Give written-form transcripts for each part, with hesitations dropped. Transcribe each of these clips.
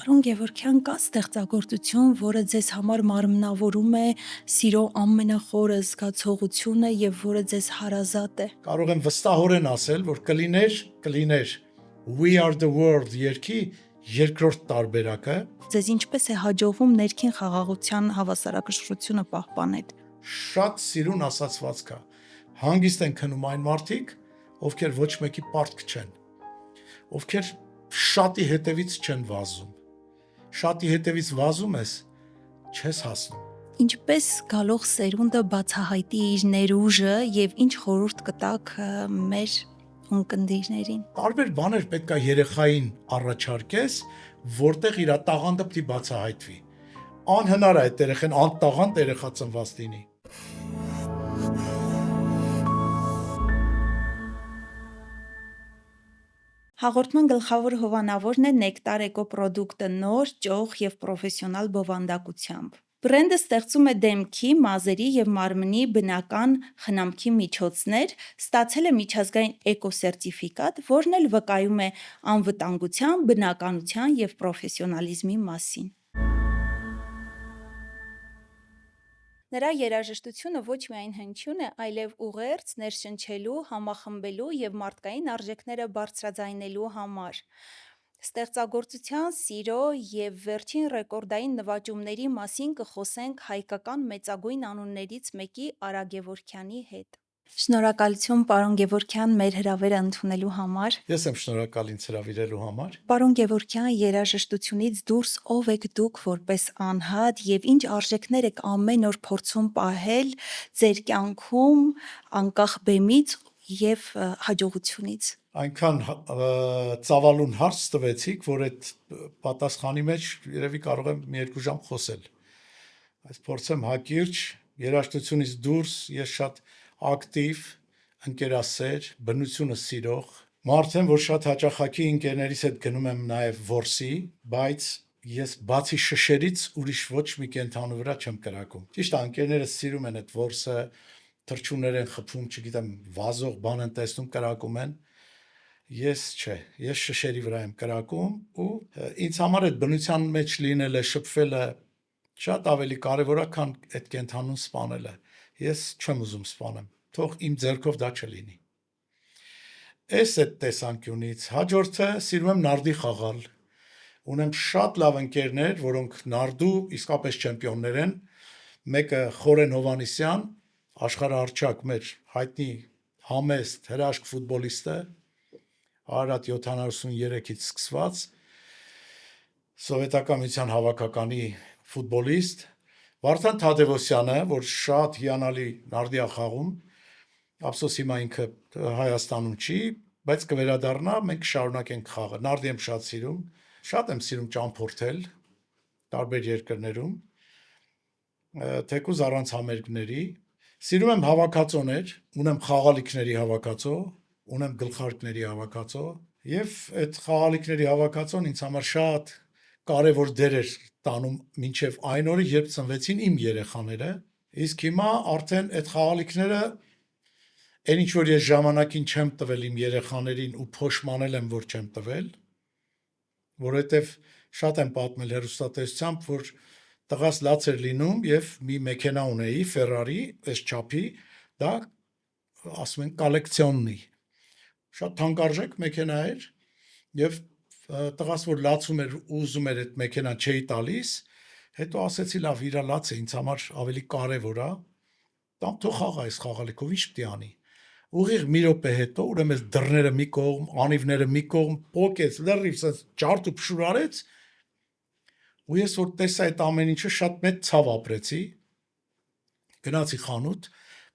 Պարոն Գևորգյան, կա ստեղծագործություն, որը ձեզ համար մարմնավորում է սիրո ամենախորը զգացողությունը եւ որը ձեզ հարազատ է։ Կարող եմ վստահորեն ասել, որ կլիներ We Are the World երգի երկրորդ տարբերակը։ Ձեզ ինչպես է հաջողվում ներքին խաղաղության հավասարակշռությունը պահպանել։ Շատ սիրուն ասացվածք է։ Հանգիստ են քնում այն մարդիկ, ովքեր ոչ մեկի պարտք չեն, ովքեր շատի հետևից չեն վազում։ Շատի հետևից վազում ես, չես հասնում։ Ինչպես գալող սերունդը բացահայտի իր ներուժը եւ ինչ խորհուրդ կտաք մեր ունկնդիրներին։ Տարբեր բաներ պետք է երեխային առաջարկես, որտեղ իր տաղանդը պիտի բացահայտվի։ Անհնար է այդ երեխան անտաղանդ երեխա ծնված լինի։ Հաղորդման գլխավոր հովանավորն է Նեկտար Էկո պրոդուկտը նոր, ճոխ եւ պրոֆեսիոնալ բովանդակությամբ։ Բրենդը ստեղծում է դեմքի, մազերի եւ մարմնի բնական խնամքի միջոցներ, ստացել է միջազգային էկոսերտիֆիկատ, որն էլ վկայում է անվտանգության, բնականության եւ պրոֆեսիոնալիզմի մասին։ Նրա երաժշտությունը ոչ միայն հնչյուն է, այլև ուղերձ ներշնչելու, համախմբելու եւ մարդկային արժեքները բարձրաձայնելու համար։ Ստեղծագործության, սիրո եւ վերջին ռեկորդային նվաճումների մասին կխոսենք հայկական մեծագույն անուններից մեկի Արա Գևորգյանի հետ։ Շնորհակալություն, պարոն Գևորգյան, մեր հրավերը ընդունելու համար։ Ես եմ շնորհակալ ինձ հրավիրելու համար։ Պարոն Գևորգյան, երաժշտությունից դուրս ով եք դուք որպես անհատ եւ ինչ արժեքներ եք ամեն օր փորձում պահել ձեր կյանքում անկախ բեմից եւ հաջողությունից։ Այնքան ծավալուն հարց տվեցիք, որ այդ պատասխանի մեջ երևի կարող եմ մի երկու ժամ խոսել։ Այս փորձեմ հակիրճ, երաժշտությունից դուրս ես շատ ակտիվ, ընկերասեր, բնությունը սիրող մարդ եմ, որ շատ հաճախակի ընկերներիս հետ գնում եմ նաև որսի, բայց ես բացի շշերից ուրիշ ոչ մի կենթանու վրա չեմ կրակում։ Ճիշտ է, ընկերներս սիրում են այդ որսը, թռչուններ են խփում, չգիտեմ, վազող բան են տեսնում, կրակում են։ Ես չէ, ես շշերի վրա եմ կրակում ու ինձ համար այդ բնության մեջ լինելը, շփվելը շատ ավելի կարևոր է, քան այդ կենթանուն սպանելը։ Ես չեմ ուզում սպանեմ, թող իմ ձեռքով դա չլինի։ Այս այդ տեսանկյունից հաջորդը սիրում եմ նարդի խաղալ։ Ունեմ շատ լավ ընկերներ, որոնք նարդու իսկապես չեմպիոններ են։ Մեկը Խորեն Հովանեսյան, աշխարհահռչակ մեր հայտնի համեստ հրաշք ֆուտբոլիստ է, Արարատ 73-ից սկսված սովետական միության հավաքականի ֆուտբոլիստ, Վարդան Թադևոսյանը, որ շատ հիանալի նարդի է խաղում, ափսոս հիմա ինքը Հայաստանում չի, բայց կվերադառնա, մենք շարունակենք խաղը։ Նարդի եմ շատ սիրում ճամփորդել տարբեր երկրներում, թեկուզ առանց համերգների։ Սիրում եմ հավաքածոներ, ունեմ խաղալիքների հավաքածո, ունեմ գլխարկների հավաքածո, եւ այդ խաղալիքների հավաքածոն ինձ համար շատ կարևոր դեր էր տանում մինչև այն օրը, երբ ծնվեցին իմ երեխաները, իսկ հիմա արդեն այդ խաղալիքները այն ինչ որ ես ժամանակին չեմ տվել իմ երեխաներին ու փոշմանել եմ, որ չեմ տվել, որովհետև շատ եմ պատմել հեռուստատեսությամբ, որ տղաս լաց էր լինում եւ մի մեքենա ունեի, Ferrari, այս չափի, դա ասում են կոլեկցիոննի։ Շատ թանկարժեք մեքենա էր եւ տղաս որ լացում էր ու ուզում էր այդ մեքենան չէի տալիս, հետո ասեցի լավ, իրա լաց է, ինձ համար ավելի կարևոր է, տամ թող խաղա այս խաղալիքով, ինչ պիտի անի։ Ուղիղ մի րոպե հետո ուրեմն այս դռները մի կողմ, անիվները մի կողմ, պոկեց, լրիվ ջարդ ու փշուր արեց, ու ես որ տեսա այդ ամեն ինչը շատ մեծ ցավ ապրեցի, գնացի խանութ,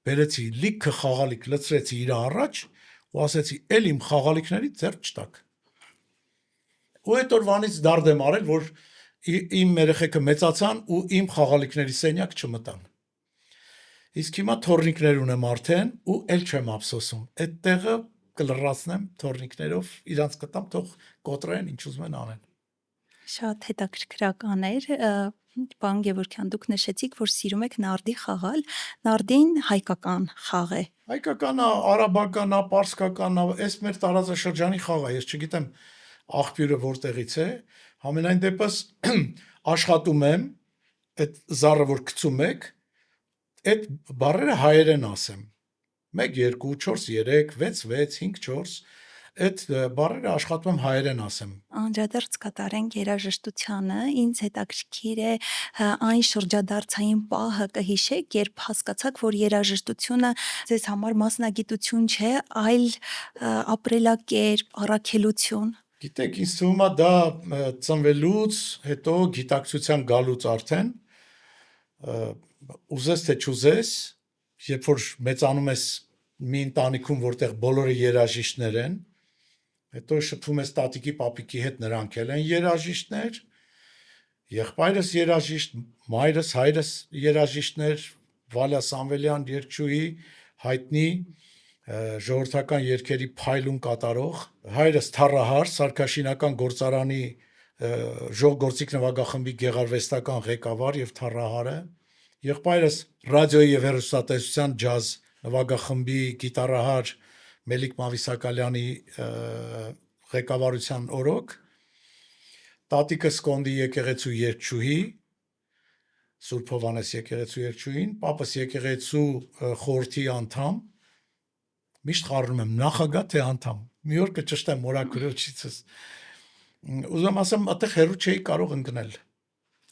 բերեցի լիքը խաղալիք, լցրեցի իր առաջ ու ասեցի, «Էլ իմ խաղալիքներից ձեռք չտաք»։ Ու այդ օրվանից դարդ եմ արել, որ իմ երեխեքը մեծացան ու իմ խաղալիքների սենյակ չմտան։ Իսկ հիմա թորնիկներ ունեմ արդեն ու էլ չեմ ափսոսում։ Այդ տեղը կլրացնեմ թորնիկներով, իրանց կտամ, թող կոտրեն, ինչ ուզում են անեն։ Շատ հետաքրքրական էր։ Պարոն Գևորգյան, դուք նշեցիք, որ սիրում եք նարդի խաղալ։ Նարդին հայկական խաղ է։ Հայկական է, արաբական է, պարսկական է, այս մեր տարածաշրջանի խաղ է, ես չգիտեմ աղբյուրը որտեղից է, Համենայն դեպս աշխատում եմ այդ զառը որ գցում եք այդ բառերը հայերեն ասեմ 1 2 4 3 6 6 5 4 այդ բառերը աշխատում եմ հայերեն ասեմ Անդրադարձ կատարենք երաժշտությանը, ինձ հետաքրքիր է այն շրջադարձային պահը կհիշեք, երբ հասկացաք, որ երաժշտությունը ձեզ համար մասնագիտություն չէ, այլ ապրելակերպ, առաքելություն։ Գիտեք, ինձ թվում է դա ծնվելուց հետո գիտակցության գալուց արդեն ուզես թե չուզես, երբ որ մեծանում ես մի ընտանիքում, որտեղ բոլորը երաժիշտներ են, հետո շփվում ես տատիկի, պապիկի հետ, նրանք էլ են երաժիշտներ, եղբայրս երաժիշտ, մայրս, հայրս երաժիշտներ, Վալյա Սամվելյան երգչուհի, հայտնի ժողովրդական երգերի փայլուն կատարող, հայրս Թառահար, Սարգաշինական գործարանի ժողգործիկ նվագախմբի գեղարվեստական ղեկավար եւ Թառահարը, եղբայրս ռադիոյի եւ հեռուստատեսության ջազ նվագախմբի գիտարահար Մելիք Մավիսակալյանի ղեկավարության օրոք, տատիկս Կոնդի եկեղեցու երգչուհի, Սուրբ Հովհաննես եկեղեցու երգչուհին, պապս եկեղեցու խորհրդի անդամ, միշտ խառնում եմ նախագահ թե անդամ, մի օր կճշտեմ մորաքրոջիցս, ուզում ասեմ, այդտեղ հեռու չէի կարող ընկնել,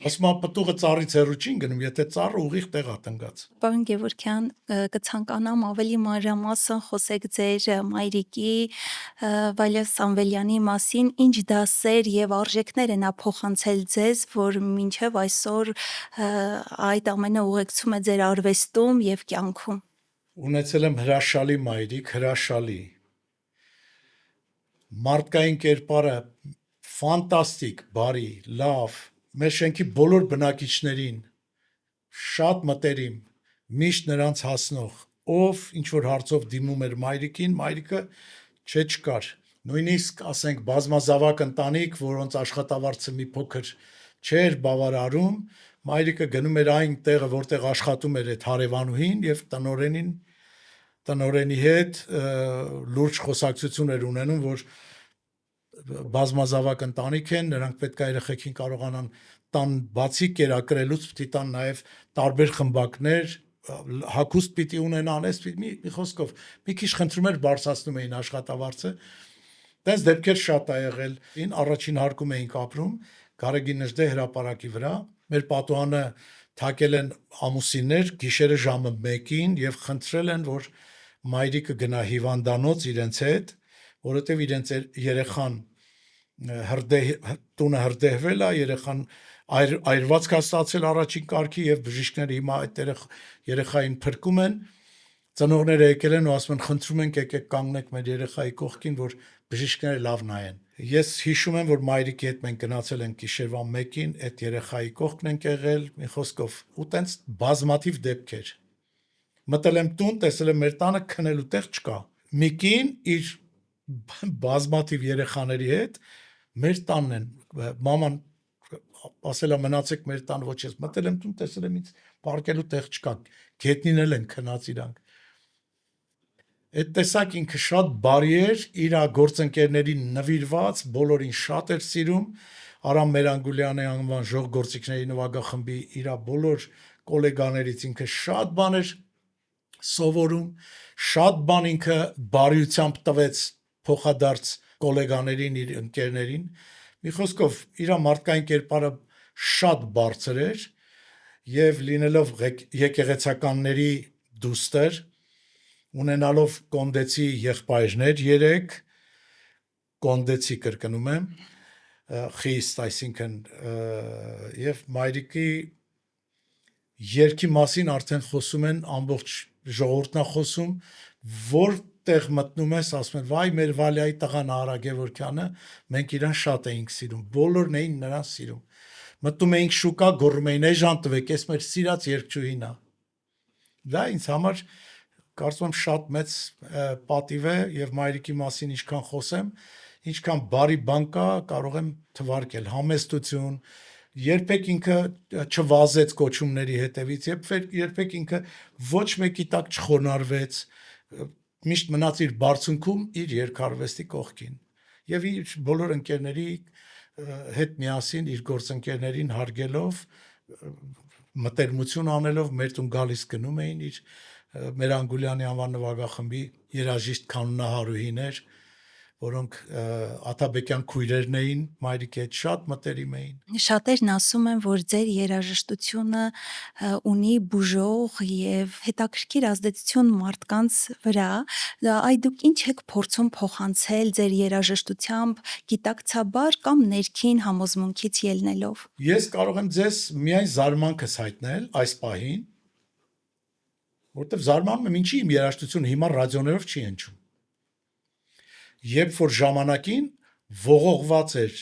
ասում եմ պտուղը ծառից հեռու չի ընկնում, եթե ծառը ուղիղ տեղ է տնկած։ Պարոն Գևորգյան, կցանկանամ ավելի մանրամասն խոսեք ձեր մայրիկի Վալյա Սամվելյանի մասին, ինչ դասեր եւ արժեքներ են նա փոխանցել ձեզ, որ մինչեւ այսօր այդ ամենը ուղեկցում է ձեր արվեստում եւ կյանքում։ Ունեցել եմ հրաշալի մայրիկ, հրաշալի։ Մարդկային կերպարը ֆանտաստիկ, բարի, լավ, մեր շենքի բոլոր բնակիչներին շատ մտերիմ, միշտ նրանց հասնող, ով ինչ որ հարցով դիմում էր մայրիկին, մայրիկը չկար։ Նույնիսկ ասենք բազմազավակ ընտանիք, որոնց աշխատավարձը մի փոքր չէր բավարարում, մայրիկը գնում էր այն տեղը, որտեղ աշխատում էր այդ հարևանուհին եւ տնօրենի հետ լուրջ խոսակցություն էր ունենում, որ բազմազավակ ընտանիք են, նրանք պետք է երեխեքին կարողանան տան բացի կերակրելուց պիտի տան նաև տարբեր խմբակներ, հագուստ պիտի ունենան, այս մի խոսքով մի քիչ խնդրում էր բարձրացնում էին աշխատավարձը։ Դες դեպքեր շատ ա եղել։ Առաջին հարկում էինք ապրում Գարեգին Նժդե հրապարակի վրա։ Մեր պատուհանը թակել են ամուսիններ գիշերը ժամը 1-ին եւ խնդրել են, որ մայրիկը գնա հիվանդանոց իրենց հետ, որովհետեւ իրենց երեխան տունը հրդեհվել է, երեխան այրվածք է ստացել առաջին կարգի եւ բժիշկները հիմա այդ երեխային փրկում են, ծնողները եկել են ու ասում են խնդրում ենք եկեք կանգնեք մեր երեխայի կողքին, որ բժիշկները լավ նայեն։ Ես հիշում եմ, որ մայրիկի հետ մենք գնացել ենք գիշերվա 1-ին, այդ երեխայի կողքն ենք եղել, մի խոսքով, ու տենց բազմաթիվ դեպքեր։ Մտել եմ տուն, տեսել եմ մեր տանը քնելու տեղ չկա։ Միկին իր բազմաթիվ երեխաների հետ մեր տանն են, մաման ասել է մնացեք մեր տան, ոչ ես մտել եմ տուն, տեսել եմ ինձ պարկելու տեղ չկա, գետնին էլ են քնած իրանք։ Այդ տեսակ ինքը շատ բարի էր, իր գործընկերներին նվիրված, բոլորին շատ էր սիրում, Արամ Մերանգուլյանի անվան ժողգործիքների նվագախմբի իր բոլոր գոլեգաներից ինքը շատ բան էր սովորում, շատ բան ինքը բարիությամբ տվեց փոխադարձ գոլեգաներին, իր ընկերներին, մի խոսքով իր մարդկային կերպարը շատ բարձր էր եւ լինելով եկեղեցականների դուստր, ունենալով կոնդեցի եղբայրներ 3, կոնդեցի կրկնում եմ, խիստ, այսինքն եւ մայրիկի երգի մասին արդեն խոսում են, ամբողջ ժողովուրդն է խոսում, որտեղ մտնում ես, ասում են, վայ մեր Վալյայի տղան Արա Գևորգյանը, մենք իրան շատ էինք սիրում, բոլորն էին նրան սիրում։ Մտնում էինք շուկա, գոռում էին, «Էժան տվեք, ես մեր սիրած երգչուհին է»։ Դա ինձ համար կարծում եմ շատ մեծ պատիվ է եւ մայրիկի մասին ինչքան խոսեմ, ինչքան բարի բան կա, կարող եմ թվարկել համեստություն, երբեք ինքը չվազեց կոչումների հետևից, երբեք ինքը ոչ մեկի տակ չխոնարհվեց, միշտ մնաց իր բարձունքում իր երկարվեստի կողքին եւ իր բոլոր ընկերների հետ միասին իր գործընկերներին հարգելով, մտերմություն անելով մեր տուն գալիս գնում էին մեր Անգուլյանի անվան նվագախմբի երաժիշտ կանոնահարուհիներ, որոնք Աթաբեկյան քույրերն էին, մայրիկի հետ շատ մտերիմ էին։ Շատերն ասում են, որ ձեր երաժշտությունը ունի բուժող եւ հետաքրքիր ազդեցություն մարդկանց վրա, այ դուք ինչ եք փորձում փոխանցել ձեր երաժշտությամբ գիտակցաբար կամ ներքին համոզմունքից ելնելով։ Ես կարող եմ ձեզ միայն զարմանքս հայտնել այս պահին, որտեվ զարմանում եմ ինչի իմ երաժշտությունը հիմա ռադիոներով չի հնչում։ Երբ որ ժամանակին ողողված էր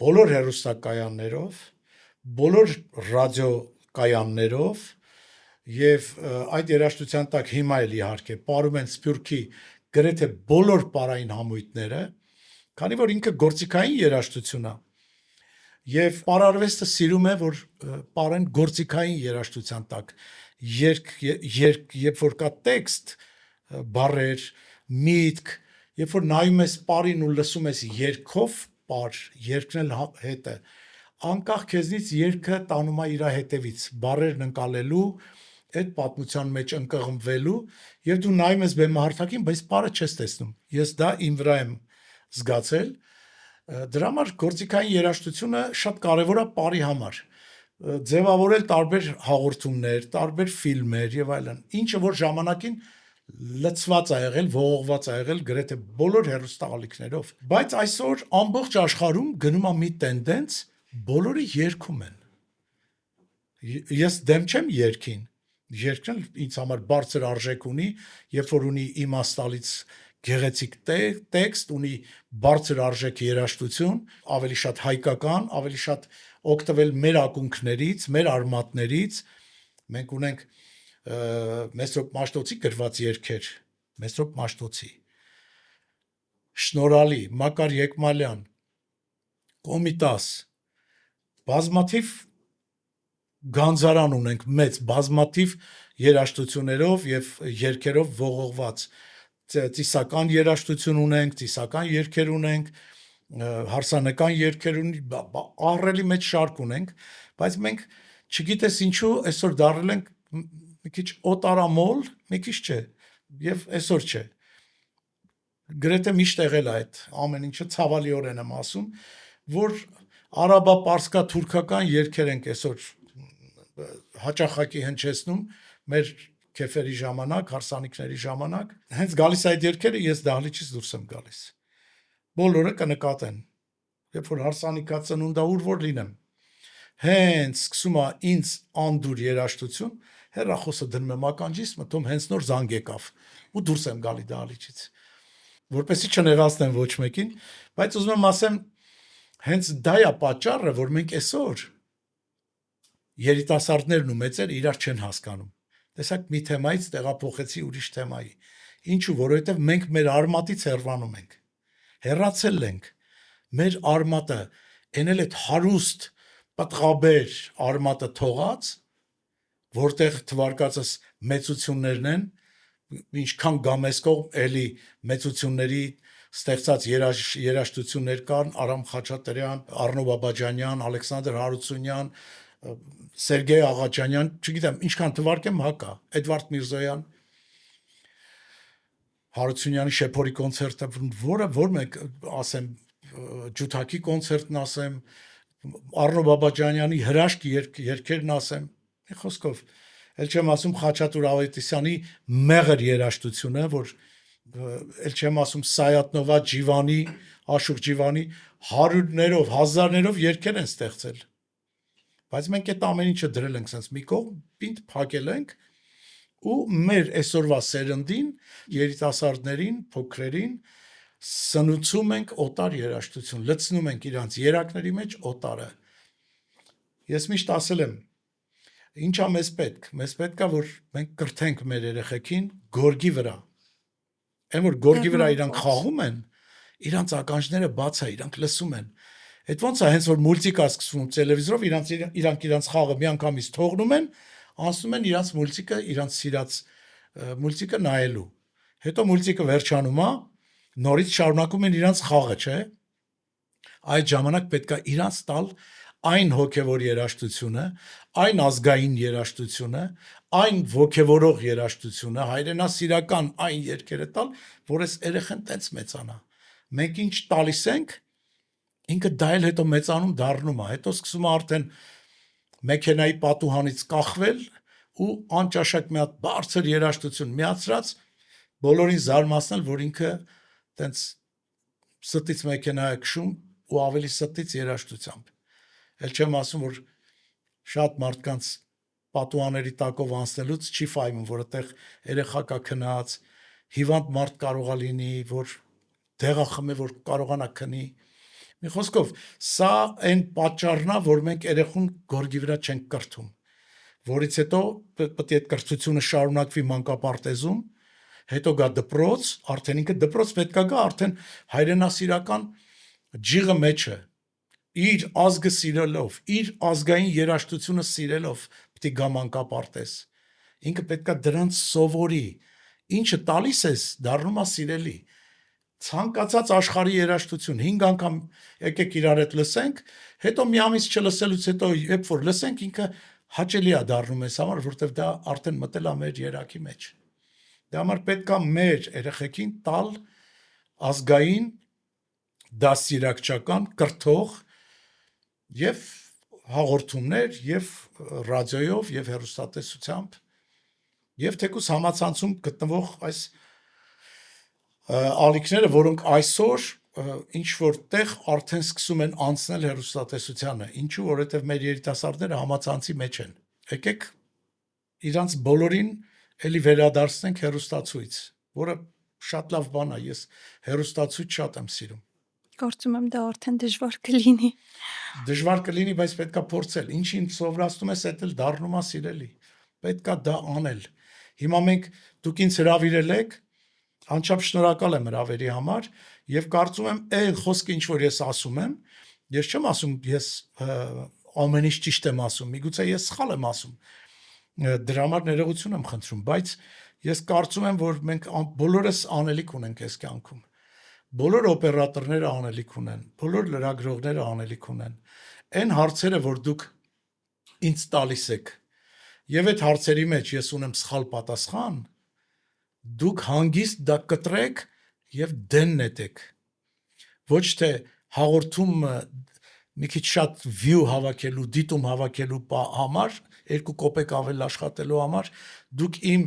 բոլոր հեռուստակայաններով, բոլոր ռադիոկայաններով եւ այդ երաժշտության տակ հիմա էլ իհարկե ապարում են Սփյուռքի գրեթե բոլոր պարային համույթները, քանի որ ինքը գործիքային երաժշտություն է եւ պարարվեստը սիրում է որ պարեն գործիքային երաժշտության տակ երբ որ կա տեքստ բառեր միտք երբ որ նայում ես պարին ու լսում ես երգով պար երգն էլ հետ է անկախ քեզնից երգը տանում է իր հետևից բառերն ընկալելու այդ պատմության մեջ ընկղմվելու եւ դու նայում ես բեմահարթակին բայց պարը չես տեսնում ես դա իմ վրա եմ զգացել դրա համար գործիքային երաժշտությունը շատ կարևոր է պարի համար ձևավորել տարբեր հաղորդումներ, տարբեր ֆիլմեր եւ այլն, ինչը որ ժամանակին լցված ա եղել, ողողված ա եղել գրեթե բոլոր հեռուստաալիքներով, բայց այսօր ամբողջ աշխարհում գնում է մի տենդենց, բոլորը երգում են։ Ես դեմ չեմ երգին, երգն ինձ համար բարձր արժեք ունի, երբ որ ունի իմաստալից գեղեցիկ տեքստ, ունի բարձր արժեք երաժշտություն, ավելի շատ հայկական, ավելի շատ օգտվել մեր ակունքներից, մեր արմատներից, մենք ունենք Մեսրոպ Մաշտոցի գրված երգեր, Մեսրոպ Մաշտոցի, Շնորհալի, Մակար Եկմալյան, Կոմիտաս, բազմաթիվ գանձարան ունենք մեծ, բազմաթիվ երաժշտություններով եւ երգերով ողողված, ծիսական երաժշտություն ունենք, ծիսական երգեր ունենք, հարսանեկան երգեր ունենք, ահռելի մեծ շարք ունենք, բայց մենք չգիտես ինչու այսօր դառել ենք մի քիչ օտարամոլ, մի քիչ չէ, եւ այսօր չէ։ Գրեթե միշտ եղել է այդ ամեն ինչը ցավալիորեն եմ ասում, որ արաբա-պարսկա թուրքական երգեր ենք այսօր հաճախակի հնչեցնում մեր քեֆերի ժամանակ, հարսանիքների ժամանակ, հենց գալիս այդ երգերը ես դահլիճից դուրս եմ գալիս։ Բոլորը կնկատեն, երբ որ հարսանիքա ծնունդա ուր որ լինեմ։ Հենց սկսում է ինձ անդուր երաժշտություն, հեռախոսը դնում եմ ականջիս, մտնում հենց նոր զանգ եկավ ու դուրս եմ գալի դահլիճից։ Որպեսզի չնեղացնեմ ոչ մեկին, բայց ուզում եմ ասեմ, հենց դա է պատճառը, որ մենք այսօր երիտասարդներն ու մեծերը իրար չեն հասկանում։ Տեսակ մի թեմայից տեղափոխեցի ուրիշ թեմայի։ Ինչու, որովհետև մենք մեր արմատից հեռանում ենք։ Հեռացել ենք։ Մեր արմատը, էնել այդ հարուստ պտղաբեր արմատը թողած, որտեղ թվարկածս մեծություններն են, ինչքան գամեսկող էլի մեծությունների ստեղծած երաժշտություններ կան, Արամ Խաչատրյան, Առնո Բաբաջանյան, Ալեքսանդր Հարությունյան, Սերգեյ Աղաջանյան, չգիտեմ, ինչքան թվարկեմ հակա, Էդվարդ Միրզոյան, Հարությունյանի Շեփորի կոնցերտը, որ մեկ ասեմ, Ջութակի կոնցերտն ասեմ, Առնո Բաբաջանյանի հրաշք երգերն ասեմ, մի խոսքով, էլ չեմ ասում Խաչատուր Ավետիսյանի մեղր երաժշտությունը, որ էլ չեմ ասում Սայատնովա Ջիվանի, Աշուկ Ջիվանի հարյուրներով, հազարներով երգեր են ստեղծել։ Բայց մենք այդ ամեն ինչը դրել ենք sense մի կողմ, պինդ փակել ենք ու մեր այսօրվա սերնդին, երիտասարդներին, փոքրերին սնուցում ենք օտար երաժշտություն, լցնում ենք իրանց երակների մեջ օտարը։ Ես միշտ ասել եմ, ինչա մեզ պետք։ Մեզ պետք է որ մենք կրթենք մեր երեխեքին գորգի վրա։ Այն որ գորգի վրա իրանք խաղում են, իրանց ականջները բաց է, իրանք լսում են։ Այդ ոնց է հենց որ մուլտիկա սկսվում տելևիզորով, իրանք խաղը միանգամից թողնում են, անցնում են իրանց մուլտիկը, իրանց սիրած մուլտիկը նայելու։ Հետո մուլտիկը վերջանում է, նորից շարունակում են իրանց խաղը, չէ՞։ այդ ժամանակ պետք է իրանց տալ այն հոգևոր երաժշտությունը, այն ազգային երաժշտությունը, այն ոգևորող երաժշտությունը, հայրենասիրական այն երգերը տալ, որ այս երեխան տենց մեծանա։ Մենք ինչ տալիս ենք, ինքը դա էլ հետո մեծանում դառնում է, հետո սկսում է արդեն մեքենայի պատուհանից կախվել ու անճաշակ մի հատ բարձր երաժշտություն միացրած բոլորին զարմացնել, որ ինքը տենց ստից մեքենա է քշում ու ավելի ստից երաժշտությամբ։ Էլ չեմ ասում, որ շատ մարդկանց պատուհանների տակով անցնելուց չի ֆայմում, որ այդտեղ երեխա կա քնած, հիվանդ մարդ կարող է լինի, որ դեղա խմի, որ կարողանա քնի։ Մի խոսքով, սա այն պատճառն է, որ մենք երեխուն գորգի վրա չենք կրթում, որից հետո պետք է այդ կրթությունը շարունակվի մանկապարտեզում, հետո գա դպրոց, արդեն ինքը դպրոց պետք է գա արդեն հայրենասիրական ջիղը մեջը, իր ազգը սիրելով, իր ազգային երաժշտությունը սիրելով պետք է գա մանկապարտեզ։ Ինքը պետք է դրանց սովորի, ինչը տալիս ես, դառնում է սիրելի։ Ցանկացած աշխարհի երաժշտություն 5 անգամ եկեք իրար հետ լսենք, հետո մի ամիս չլսելուց հետո երբ որ լսենք, ինքը հաճելի է դառնում ես համար, որտեվ դա արդեն մտել է մեր երակի մեջ։ Դա համար պետք է մեր երեխեքին տալ ազգային դաստիարակչական կրթող եւ հաղորդումներ եւ ռադիոյով եւ հեռուստատեսությամբ եւ թեկուզ համացանցում գտնվող այս ալիքները, որոնք այսօր ինչ որտեղ արդեն սկսում են անցնել հեռուստատեսությանը, ինչու որովհետեւ մեր երիտասարդները համացանցի մեջ են։ Եկեք իրանց բոլորին էլի վերադարձնենք հեռուստացույց, որը շատ լավ բան է, ես հեռուստացույց շատ եմ սիրում։ Կարծում եմ դա արդեն դժվար կլինի։ Դժվար կլինի, բայց պետքա փորձել։ Ինչին սովորացնում ես, դա էլ դառնում է սիրելի։ Պետքա դա անել։ Հիմա մենք դուք ինձ հրավիրել եք, անչափ շնորհակալ եմ հրավերի համար եւ կարծում եմ այն խոսքը ինչ որ ես ասում եմ, ես չեմ ասում ես ամեն ինչ ճիշտ եմ ասում, միգուցե ես սխալ եմ ասում։ Դրա համար ներողություն եմ խնդրում, բայց ես կարծում եմ, որ մենք բոլորս անելիք ունենք այս կյանքում։ Բոլոր օպերատորները անելիք ունեն, բոլոր լրագրողները անելիք ունեն։ Այն հարցերը, որ դուք ինձ տալիս եք, եւ այդ հարցերի մեջ ես ունեմ սխալ պատասխան, դուք հանգիստ դա կտրեք եւ դեն նետեք։ Ոչ թե հաղորդումը մի քիչ շատ view հավաքելու, դիտում հավաքելու համար, 2 կոպեկ ավել աշխատելու համար, դուք իմ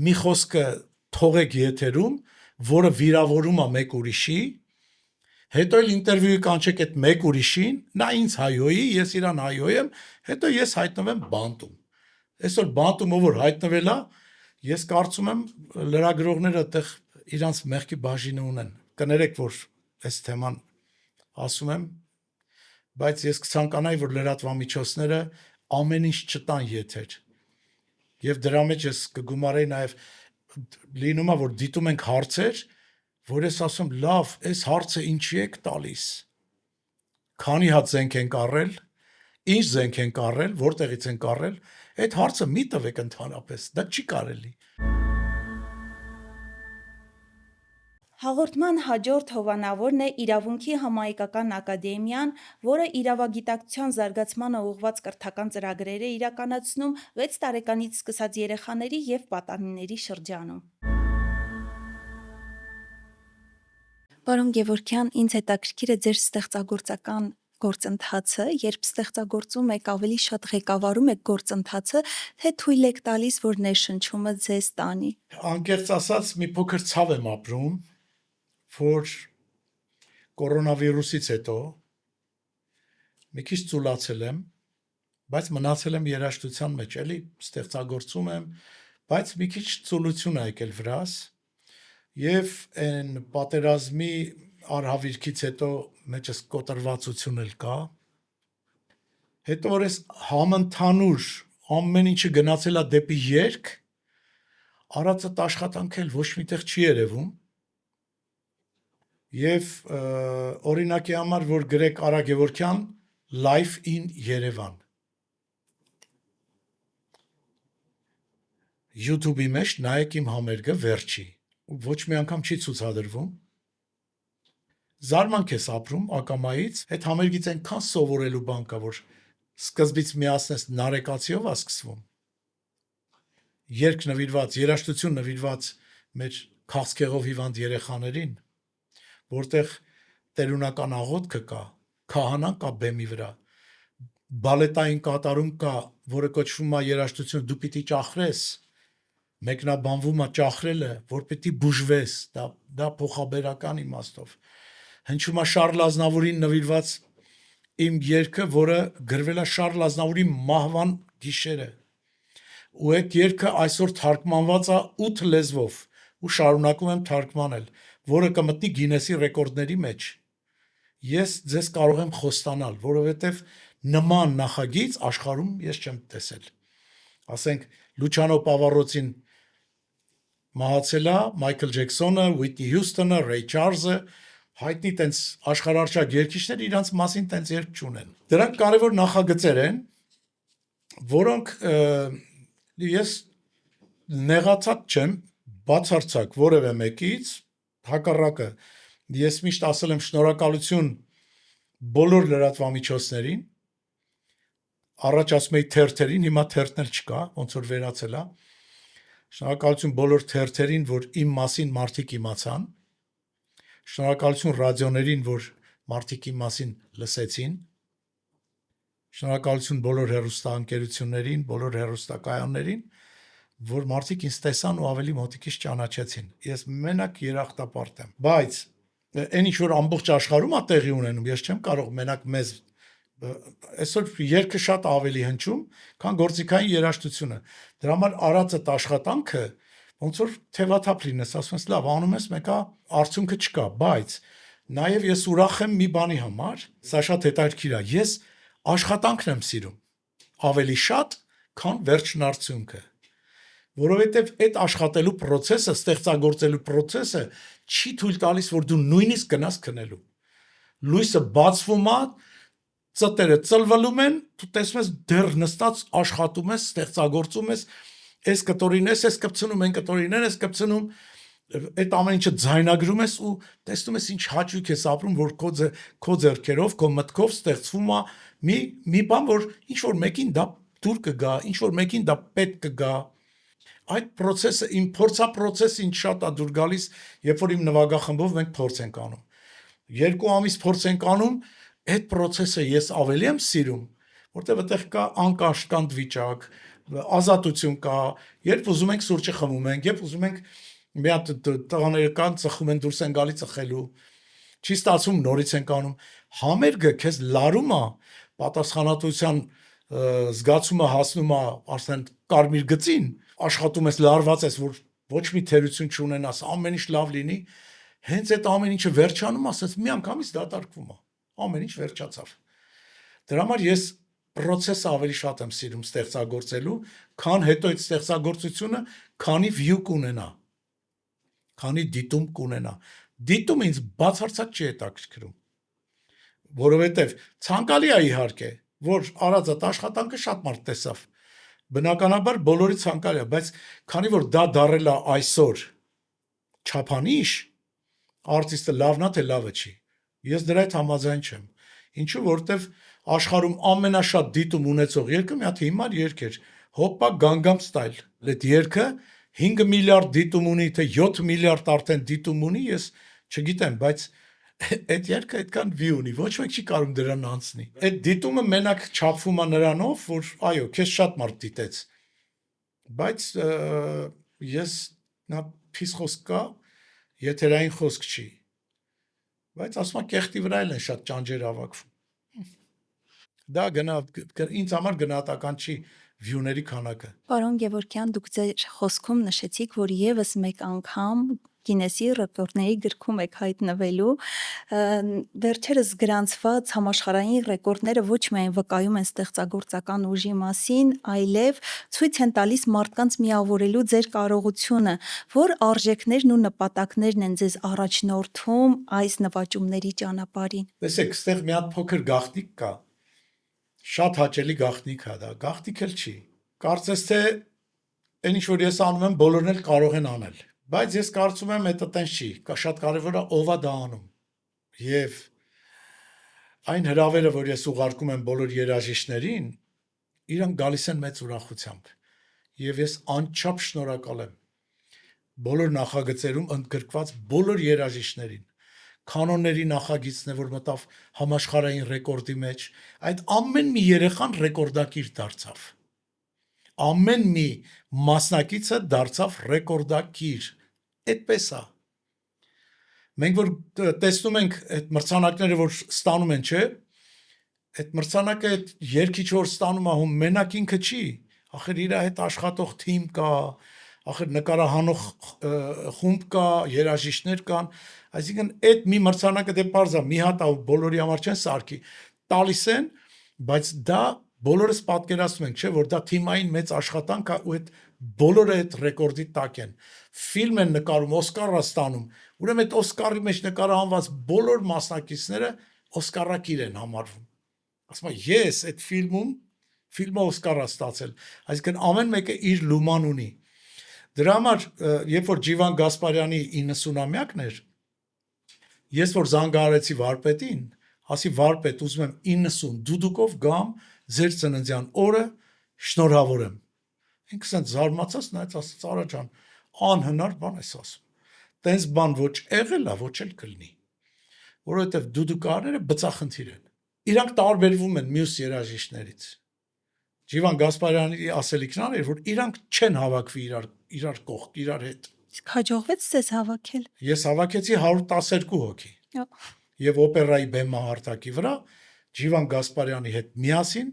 մի խոսքը թողեք եթերում, որը վիրավորում է մեկ ուրիշի, հետո էլ ինտերվյուի կանչեք այդ մեկ ուրիշին, նա ինձ հայոյի, ես իրան հայոյեմ, հետո ես հայտնվեմ բանտում։ Այսօր բանտում ով որ հայտնվել է, ես կարծում եմ լրագրողները այդտեղ իրանց մեղքի բաժինը ունեն։ Կներեք, որ այս թեման ասում եմ, բայց ես կցանկանայի, որ լրատվամիջոցները ամեն ինչ չտան եթեր։ Եվ դրա մեջ ես կգումարեի նաև լինում է, որ դիտում ենք հարցեր, որ ես ասում, լավ, այս հարցը ինչի եք տալիս։ Քանի հատ զենք ենք առել, ինչ զենք ենք առել, որտեղից ենք առել, այդ հարցը մի տվեք ընդհանրապես, դա չի կարելի։ Հաղորդման հաջորդ հովանավորն է Իրավունքի համահայկական ակադեմիան, որը իրավագիտակցության զարգացմանը ուղղված կրթական ծրագրեր է իրականացնում 6 տարեկանից սկսած երեխաների եւ պատանիների շրջանում։ Պարոն Գևորգյան, ինձ հետաքրքիր է ձեր ստեղծագործական գործընթացը, երբ ստեղծագործում եք ավելի շատ ղեկավարում եք գործընթացը, թե թույլ եք տալիս, որ ներշնչումը ձեզ տանի։ Անկեղծ ասած, մի փոքր ցավ եմ ապրում, որ կորոնավիրուսից հետո մի քիչ ծուլացել եմ, բայց մնացել եմ երաժշտության մեջ, էլի ստեղծագործում եմ, բայց մի քիչ ծուլություն ա եկել վրաս, եւ այն պատերազմի արհավիրքից հետո մեջս կոտրվածություն էլ կա։ Հետո որ ես համընդհանուր ամեն ինչը գնացել է դեպի երգ, արածդ աշխատանքը էլ ոչ միտեղ չի երևում։ Եվ օրինակի համար, որ գրեք Արա Գևորգյան Live in Yerevan YouTube-ի մեջ նայեք իմ համերգը վերջի, ոչ մի անգամ չի ցուցադրվում։ զարմանք ես ապրում ակամայից, այդ համերգից այնքան սովորելու բան կա, որ սկզբից միացնես նարեկացիով է սկսվում։ Երկ նվիրված, երաժշտություն նվիրված մեր քաղցկեղով հիվանդ երեխաներին, որտեղ տերունական աղոթքը կա, քահանան կա բեմի վրա, բալետային կատարում կա, որը կոչվում է երաժշտություն, դու պիտի ճախրես, մեկնաբանվում է ճախրելը, որ պիտի բուժվես, դա փոխաբերական իմաստով։ Հնչում է Շարլ Ազնավուրին նվիրված իմ երգը, որը գրվել է Շարլ Ազնավուրի մահվան գիշերը։ Ու այդ երգը այսօր թարգմանված է 8 լեզվով ու շարունակում եմ թարգմանել, որը կմտնի Գինեսի ռեկորդների մեջ։ Ես ձեզ կարող եմ խոստանալ, որովհետև նման նախագիծ աշխարհում ես չեմ տեսել։ Ասենք Լուչանո Պավարոցին մահացել է, Մայքլ Ջեքսոնը, Ուիթնի Հյուսթոնը, Ռեյ Չարլզը, հայտնի տենց աշխարհարչակ երգիչներ իրանց մասին տենց երգ չունեն։ Դրանք կարևոր նախագծեր են, որոնք ես նեղացած չեմ, բացարձակ որևէ մեկից, հակառակը ես միշտ ասել եմ շնորհակալություն բոլոր լրատվամիջոցներին, առաջ ասում էի թերթերին, հիմա թերթն էլ չկա, ոնց որ վերացել է։ Շնորհակալություն բոլոր թերթերին, որ իմ մասին մարդիկ իմացան։ Շնորհակալություն ռադիոներին, որ մարդիկ իմ մասին լսեցին։ Շնորհակալություն բոլոր հեռուստաընկերություններին, բոլոր հեռուստակայաններին, որ մարդիկ ինձ տեսան ու ավելի մոտիկից ճանաչեցին։ Ես մենակ երախտապարտ եմ, բայց այն ինչ որ ամբողջ աշխարհում է տեղի ունենում, ես չեմ կարող մենակ մեզ այսօր երգը շատ ավելի հնչում, քան գործիքային երաժշտությունը։ Դրա համար արածդ աշխատանքը ոնց որ թևաթափ լինես, ասում ես լավ, անում ես, մեկա արդյունքը չկա, բայց նաև ես ուրախ եմ մի բանի համար, սա շատ հետաքրքիր է, ես աշխատանքն եմ սիրում ավելի շատ, քան վերջնարդյունքը, որովհետև այդ աշխատելու process-ը, ստեղծագործելու process-ը չի թույլ տալիս, որ դու նույնիսկ գնաս քնելու։ Լույսը բացվում է, ծտերը ծլվլում են, դու տեսնում ես դեռ նստած աշխատում ես, ստեղծագործում ես, այս կտորին ես կպցնում, այն կտորին ես կպցնում, այդ ամեն ինչը ձայնագրում ես ու տեսնում ես ինչ հաճույք ես ապրում, որ քո ձեռքերով, քո մտքով ստեղծվում է մի բան, որ ինչ որ մեկին դա դուր կգա, ինչ որ մեկին դա պետք կգա։ Այդ process-ը իմ փորձապրոցեսը ինչ շատ է դուր գալիս, երբ որ իմ նվագախմբով մենք փորձ ենք անում։ 2 ամիս փորձ ենք անում, այդ process-ը ես ավելի եմ սիրում, որտեղ այդտեղ կա անկաշկանդ վիճակ, ազատություն կա, երբ ուզում ենք սուրճը խմում ենք, երբ ուզում ենք մի հատ տղաները կան ծխում են դուրս են գալի ծխելու, չի ստացվում նորից ենք անում։ Համերգը քեզ լարում է, պատասխանատվության զգացումը հասնում է արդեն կարմիր գծին, աշխատում ես լարված ես, որ ոչ մի թերություն չունենաս, ամեն ինչ լավ լինի, հենց այդ ամեն ինչը վերջանում, ասես մի անգամից դատարկվում է, ամեն ինչ վերջացավ։ Դրա համար ես process-ը ավելի շատ եմ սիրում ստեղծագործելու, քան հետո այդ ստեղծագործությունը քանի view կունենա, քանի դիտում կունենա։ Դիտումը ինձ բացարձակ չի հետաքրքրում, որովհետև ցանկալի է իհարկե, որ արածդ աշխատանքը շատ մարդ տեսավ։ Բնականաբար բոլորի ցանկալի է, բայց քանի որ դա դարել է այսօր չափանիշ, արտիստը լավն է թե լավը չի։ Ես դրա հետ համաձայն չեմ։ Ինչու, որովհետև աշխարհում ամենաշատ դիտում ունեցող երգը մի հատ հիմար երգ էր, Հոպա Gangnam Style։ Այդ երգը 5 միլիարդ դիտում ունի, թե 7 միլիարդ արդեն դիտում ունի, ես չգիտեմ, բայց այդ երգը այդքան view ունի, ոչ մեկ չի կարող դրան անցնի։ Այդ դիտումը մենակ չափվում է նրանով, որ այո, քեզ շատ մարդ դիտեց։ Բայց ես նա փիս խոսք կա, եթերային խոսք չի։ Բայց ասում եմ կեղտի վրա էլ են շատ ճանճեր հավաքվում։ Դա ինձ համար գնահատական չի view-ների քանակը։ Պարոն Գևորգյան, դուք ձեր խոսքում նշեցիք, որ եւս մեկ անգամ Գինեսի ռեկորդների գրքում եք հայտնվելու, վերջերս գրանցված համաշխարհային ռեկորդները ոչ միայն վկայում են ստեղծագործական ուժի մասին, այլև ցույց են տալիս մարդկանց միավորելու ձեր կարողությունը, որ արժեքներն ու նպատակներն են ձեզ առաջնորդում այս նվաճումների ճանապարհին։ Տեսեք, այստեղ մի հատ փոքր գաղտնիք կա։ Շատ հաճելի գաղտնիք է դա, գաղտնիք էլ չի։ Կարծես թե այն ինչ որ ես անում եմ, բոլորն էլ կարող են անել։ Բայց ես կարծում եմ, դա տենց չի, շատ կարևոր է ով է դա անում։ եւ այն հրավերը, որ ես ուղարկում եմ բոլոր երաժիշտներին, իրանք գալիս են մեծ ուրախությամբ եւ ես անչափ շնորհակալ եմ բոլոր նախագծերում ընդգրկված բոլոր երաժիշտներին կանոնների նախագիծն է, որ մտավ համաշխարհային ռեկորդի մեջ, այդ ամեն մի երեխան ռեկորդակիր դարձավ։ Ամեն մի մասնակիցը դարձավ ռեկորդակիր։ Այդպես է։ Մենք որ տեսնում ենք այդ մրցանակները, որ ստանում են, չէ՞, այդ մրցանակը այդ երկիչ որ ստանում է, հում մենակ ինքը չի, ախր իր հետ աշխատող թիմ կա, ախր նկարահանող խումբ կա, երաժիշտներ կան, այսինքն այդ մի մրցանակը դե պարզա մի հատ բոլորի համար չեն սարքի, տալիս են, բայց դա բոլորս պատկերացնում ենք, չէ, որ դա թիմային մեծ աշխատանք է ու այդ բոլորը այդ ռեկորդի տակ են։ Ֆիլմ են նկարում, Օսկարը ստանում, ուրեմն այդ Օսկարի մեջ նկարահանված բոլոր մասնակիցները Օսկարակիր են համարվում։ Ասում եմ, ես այդ ֆիլմը Օսկար է ստացել, այսինքն ամեն մեկը իր լուման ունի։ Դրա համար, երբ որ Ջիվան Գասպարյանի 90-ամյակն էր, ես որ զանգահարեցի վարպետին, ասի վարպետ, ուզում եմ 90 դուդուկով գամ ձեր ծննդյան օրը շնորհավորեմ։ Ինքս են զարմացած նայեց, ասաց Արա ջան, անհնար բան ես ասում։ Տենց բան ոչ եղել է, ոչ էլ կլինի։ Որովհետև դուդուկարները բծախնդիր են։ Իրանք տարբերվում են մյուս երաժիշտներից։ Ջիվան Գասպարյանի ասելիքն էր, որ իրանք չեն հավաքվի իրար կողք, իրար հետ։ Իսկ հաջողվեց ձեզ հավաքել։ Ես հավաքեցի 112 հոգի։ Եվ օպերայի բեմահարտակի վրա Ջիվան Գասպարյանի հետ միասին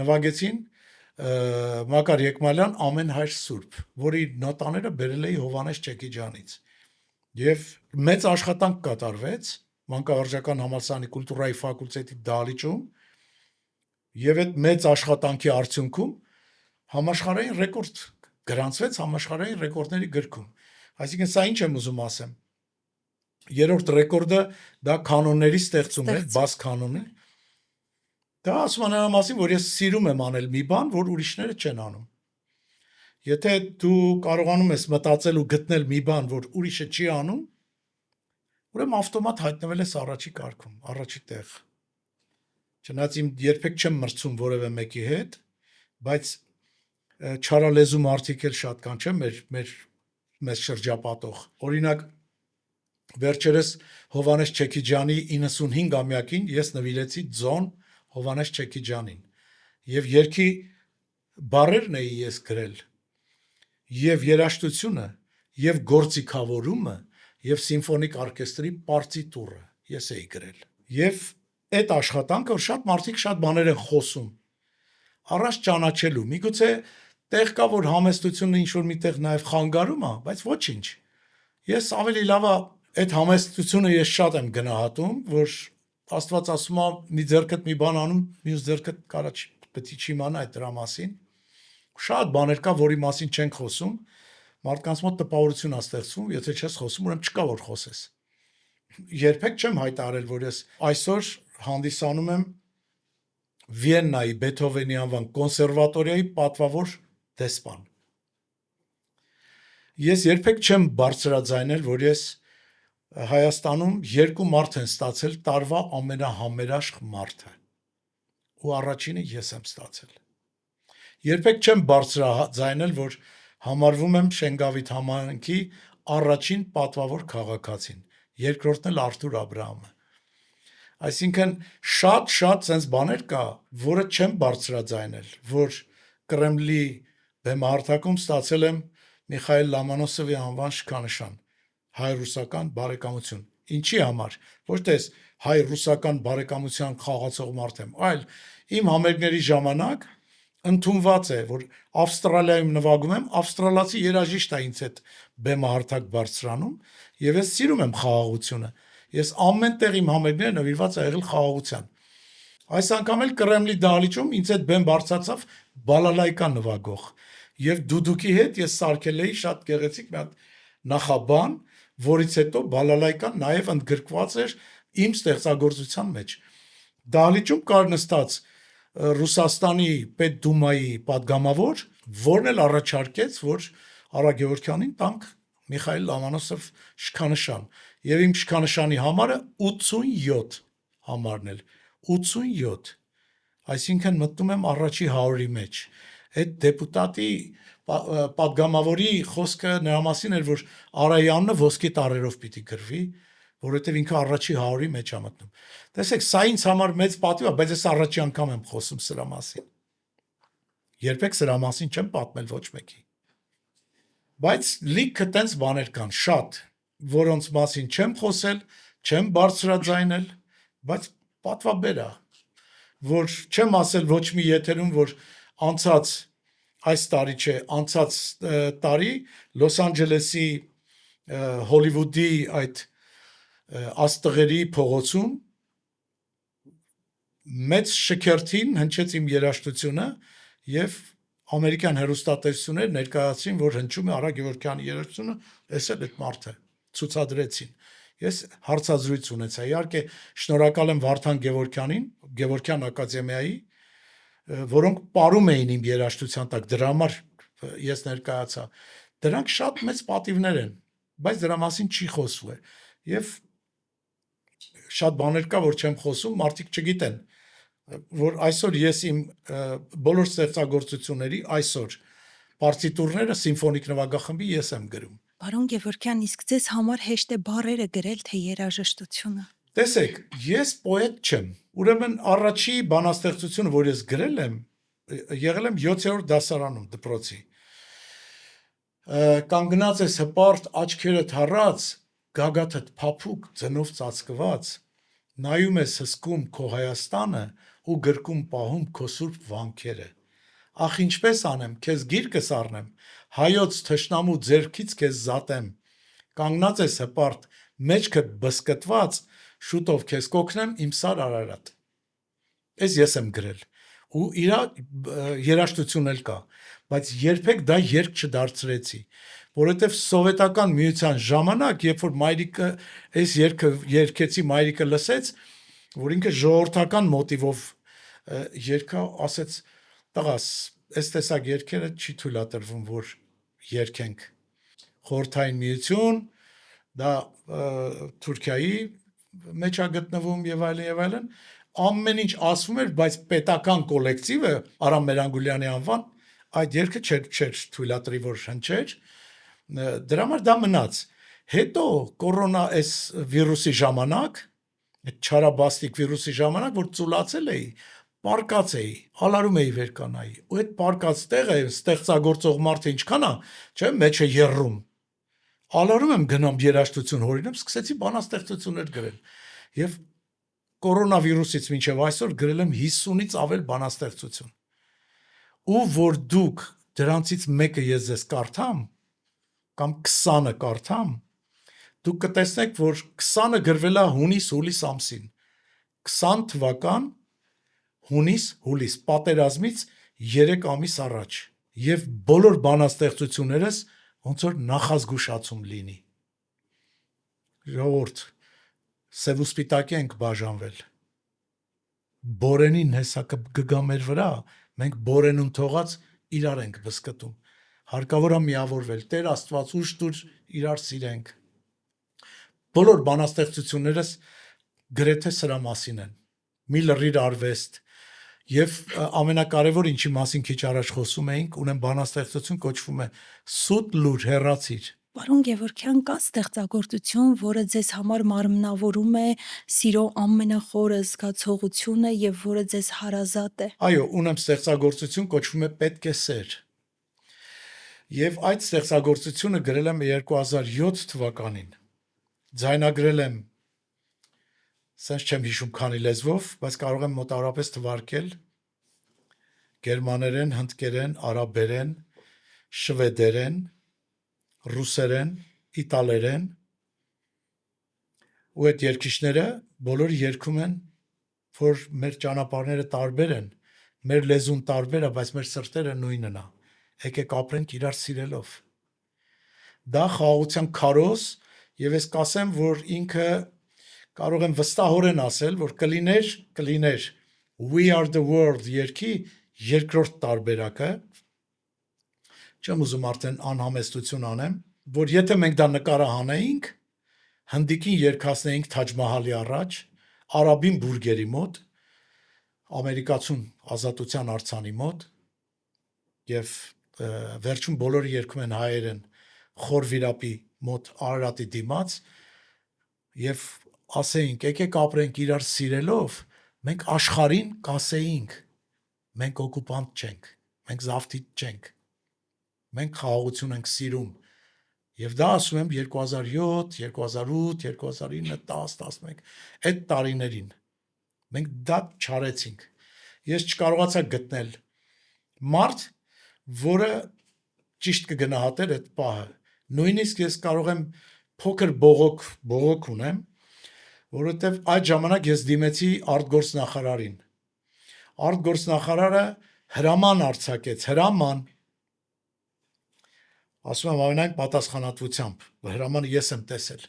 նվագեցին Մակար Եկմալյան Ամեն հայր սուրբ, որի նոտաները բերել էի Հովանես Չեքիջյանից։ Եվ մեծ աշխատանք կատարվեց Մանկավարժական համալսարանի կուլտուրայի ֆակուլտետի դահլիճում, եւ այդ մեծ աշխատանքի արդյունքում համաշխարհային ռեկորդ գրանցվեց համաշխարհային ռեկորդների գրքում։ Այսինքն սա ինչ եմ ուզում ասեմ։ Երրորդ ռեկորդը դա կանոնների ստեղծում է, բաս կանոնը։ Դա ասում է նրա մասին, որ ես սիրում եմ անել մի բան, որ ուրիշները չեն անում։ Եթե դու կարողանում ես մտածել ու գտնել մի բան, որ ուրիշը չի անում, ուրեմն ավտոմատ հայտնվել ես առաջի կարգում, առաջի տեղ։ Չնայած իմ երբեք չեմ մրցում որևէ մեկի հետ, բայց չարալեզու մարդիկ էլ շատ կան, չէ՞, մեզ շրջապատող։ Օրինակ, վերջերս Հովանես Չեքիջյանի 95-ամյակին ես նվիրեցի ձոն Հովանես Չեքիջյանին եւ երգի բառերն էի ես գրել եւ երաժշտությունը եւ գործիքավորումը եւ սիմֆոնիկ օրկեստրի պարտիտուրը ես էի գրել եւ այդ աշխատանքը որ շատ մարդիկ շատ բաներ են խոսում առանց ճանաչելու միգուցե տեղ կա որ համեստությունը ինչ որ միտեղ նաեւ խանգարում է բայց ոչինչ ես ավելի լավ այդ համեստությունը ես շատ եմ գնահատում որ Աստված ասում է մի ձեռքդ մի բան անում մյուս ձեռքդ կարա պետք է չիմանա այդ դրա մասին շատ բաներ կա որի մասին չենք խոսում մարդկանց մոտ տպավորություն է ստեղծվում եթե չես խոսում ուրեմն չկա որ խոսես երբեք չեմ հայտարարել որ ես այսօր հանդիսանում եմ Վիեննայի Բեթհովենի անվան կոնսերվատորիայի պատվավոր դեսպան ես երբեք չեմ բարձրաձայնել որ ես Հայաստանում երկու մարդ են ստացել տարվա ամենահամերաշխ մարդը ու առաջինը ես եմ ստացել երբեք չեմ բարձրաձայնել որ համարվում եմ Շենգավիթ համայնքի առաջին պատվավոր քաղաքացին երկրորդն էլ Արթուր Աբրահամը այսինքն շատ sense բաներ կա որը չեմ բարձրաձայնել որ Կրեմլի բեմահարտակում ստացել եմ Միխայել Լոմոնոսովի անվան շքանշան հայ-ռուսական բարեկամություն ինչի համար ոչ թե հայ-ռուսական բարեկամության խաղացող մարդ եմ այլ իմ համերգների ժամանակ ընդունված է որ Ավստրալիայում նվագում եմ ավստրալացի երաժիշտ է ինձ հետ բեմահարտակ բարձրանում եւ ես սիրում եմ խաղաղությունը ես ամեն տեղ իմ համերգները նվիրված է եղել խաղաղության այս անգամ էլ Կրեմլի դահլիճում ինձ հետ բեմ բարձրացավ բալալայկա նվագող եւ դուդուկի հետ ես սարքել էի շատ գեղեցիկ մի հատ նախաբան որից հետո բալալայկան նաև ընդգրկված էր իմ ստեղծագործության մեջ։ Դահլիճում կար նստած Ռուսաստանի Պետդումայի падգամավոր, որն էլ առաջարկեց, որ Արա Գևորգյանին տանք Միխայել Լոմոնոսով շքանշան։ եւ իմ շքանշանի համարը 87 համարն էլ 87, այսինքն մտնում եմ առաջի 100-ի մեջ։ Այդ դեպուտատի պատգամավորի խոսքը նրա մասին էր, որ Արայաննը ոսկի տարերով պիտի գրվի, որովհետև ինքը առաջի 100-ի մեջ է մտնում։ Տեսեք, սա ինձ համար մեծ պատիվ է, բայց ես առաջի անգամ եմ խոսում սրա մասին։ Երբեք սրա մասին չեմ պատմել ոչ մեկի։ Բայց լիքը տենց բաներ կան, շատ, որոնց մասին չեմ խոսել, չեմ բարձրաձայնել, բայց պատվաբեր է, որ չեմ ասել ոչ մի եթերում, որ անցած այս տարի չէ, անցած տարի Լոս Անջելեսի Հոլիվուդի այդ աստղերի փողոցում մեծ շքերթին հնչեց իմ երաժշտությունը եւ ամերիկյան հեռուստատեսությունները ներկայացրին, որ հնչում է Արա Գևորգյանի երաժշտությունը, էս էլ այդ մարդը ցուցադրեցին։ Ես հարցազրույց ունեցա։ Իհարկե, շնորհակալ եմ Վարդան Գևորգյանին, Գևորգյան ակադեմիայի, որոնք պարում էին իմ երաժշտության տակ, դրա համար ես ներկայացա։ Դրանք շատ մեծ պատիվներ են, բայց դրա մասին չի խոսվում։ Եվ շատ բաներ կա, որ չեմ խոսում, մարդիկ չգիտեն, որ այսօր ես իմ բոլոր ստեղծագործությունների այսօր պարտիտուրները սիմֆոնիկ նվագախմբի ես եմ գրում։ Պարոն Գևորգյան, իսկ ձեզ համար հեշտ է բառերը գրել, թե երաժշտությունը։ Տեսեք, ես պոետ չեմ։ Ուրեմն առաջի բանաստեղծությունը, որ ես գրել եմ, եղել եմ 7-րդ դասարանում դպրոցի։ Կանգնած ես հպարտ, աչքերդ հառած, գագաթդ փափուկ, ձնով ծածկված, նայում ես հսկում քո Հայաստանը ու գրկում պահում քո սուրբ վանքերը։ Ախ ինչպես անեմ, քեզ գիրկս առնեմ, հայոց թշնամու ձեռքից քեզ զատեմ։ Կանգնած ես հպարտ, մեջքդ բսկտված, շուտով քեզ կօգնեմ իմ Սար Արարատ։ Էս ես եմ գրել ու իր երաժշտություն էլ կա, բայց երբեք դա երգ չդարձրեցի, որովհետև սովետական միության ժամանակ, երբ որ մայրիկը այս երգը երգեցի, մայրիկը լսեց, որ ինքը ժողովրդական մոտիվով երգա, ասեց տղաս, այս տեսակ երգերը չի թույլատրվում, որ երգենք։ Խորհրդային միություն, դա Թուրքիայի մեջ է գտնվում եւ այլն, ամեն ինչ ասվում էր, բայց պետական կոլեկտիվը Արամ Մերանգուլյանի անվան այդ երգը չէր թույլատրի, որ հնչեր, դրա համար դա մնաց։ Հետո կորոնա այս վիրուսի ժամանակ, այդ չարաբաստիկ վիրուսի ժամանակ, որ ծուլացել էի, պարկած էի, ալարում էի վերկանայի, ու այդ պարկած տեղը ստեղծագործող մարդը ինչքան է, չէ, մեջ է եռում։ Ալարում եմ գնում երաժշտություն հորինում, սկսեցի բանաստեղծություններ գրել։ Եվ կորոնավիրուսից մինչև այսօր գրել եմ 50-ից ավել բանաստեղծություն։ Ու որ դուք դրանցից մեկը ես ձեզ կարդամ, կամ 20-ը կարդամ, դուք կտեսնեք, որ 20-ը գրվել է հունիս-հուլիս ամսին։ 20 թվական հունիս-հուլիս, պատերազմից 3 ամիս առաջ։ Եվ բոլոր բանաստեղծություններս ոնց որ նախազգուշացում լինի։ Ժողովուրդ, սև ու սպիտակի ենք բաժանվել։ Բորենին հեսա կգա մեր վրա, մենք բորենուն թողած իրար ենք բսկտում։ Հարկավոր է միավորվել, Տեր Աստված ուժ տուր իրար սիրենք։ Բոլոր բանաստեղծություններս գրեթե սրա մասին են։ Մի լրիր արվեստ։ Եվ ամենակարևոր ինչի մասին քիչ առաջ խոսում էինք, ունեմ բանաստեղծություն, կոչվում է Սուտ լուր հեռացիր։ Պարոն Գևորգյան, կա ստեղծագործություն, որը ձեզ համար մարմնավորում է սիրո ամենախորը զգացողությունը եւ որը ձեզ հարազատ է։ Այո, ունեմ ստեղծագործություն, կոչվում է Պետք է սեր։ Եվ այդ ստեղծագործությունը գրել եմ 2007 թվականին։ Ձայնագրել եմ, սենց չեմ հիշում քանի լեզվով, բայց կարող եմ մոտավորապես թվարկել գերմաներեն, հնդկերեն, արաբերեն, շվեդերեն, ռուսերեն, իտալերեն, ու այդ երգիչները բոլորը երգում են, որ մեր ճանապարհները տարբեր են, մեր լեզուն տարբեր է, բայց մեր սրտերը նույնն է։ Եկեք ապրենք իրար սիրելով։ Դա խաղաղության քարոզ, եւ ես կասեմ, որ ինքը կարող եմ վստահորեն ասել, որ կլիներ We are the world երգի երկրորդ տարբերակը, չեմ ուզում արդեն անհամեստություն անեմ, որ եթե մենք դա նկարահանեինք, հնդիկին երգացնեինք Թաջ Մահալի առաջ, արաբին բուրգերի մոտ, ամերիկացուն ազատության արձանի մոտ եւ վերջում բոլորը երգում են հայերեն խորվիրապի մոտ Արարատի դիմաց եւ ասեինք եկեք ապրենք իրար սիրելով, մենք աշխարհին կասեինք մենք օկուպանտ չենք, մենք զավթիչ չենք, մենք խաղաղություն ենք սիրում եւ դա ասում եմ 2007, 2008, 2009, 10, 11 այդ տարիներին մենք դա չարեցինք։ Ես չկարողացա գտնել մարդ, որը ճիշտ կգնահատեր այդ պահը։ Նույնիսկ ես կարող եմ փոքր բողոք ունեմ, որովհետև այդ ժամանակ ես դիմեցի արտգործնախարարին։ Արտգործնախարարը հրաման արձակեց, հրաման, ասում եմ ամենայն պատասխանատվությամբ, հրամանը ես եմ տեսել։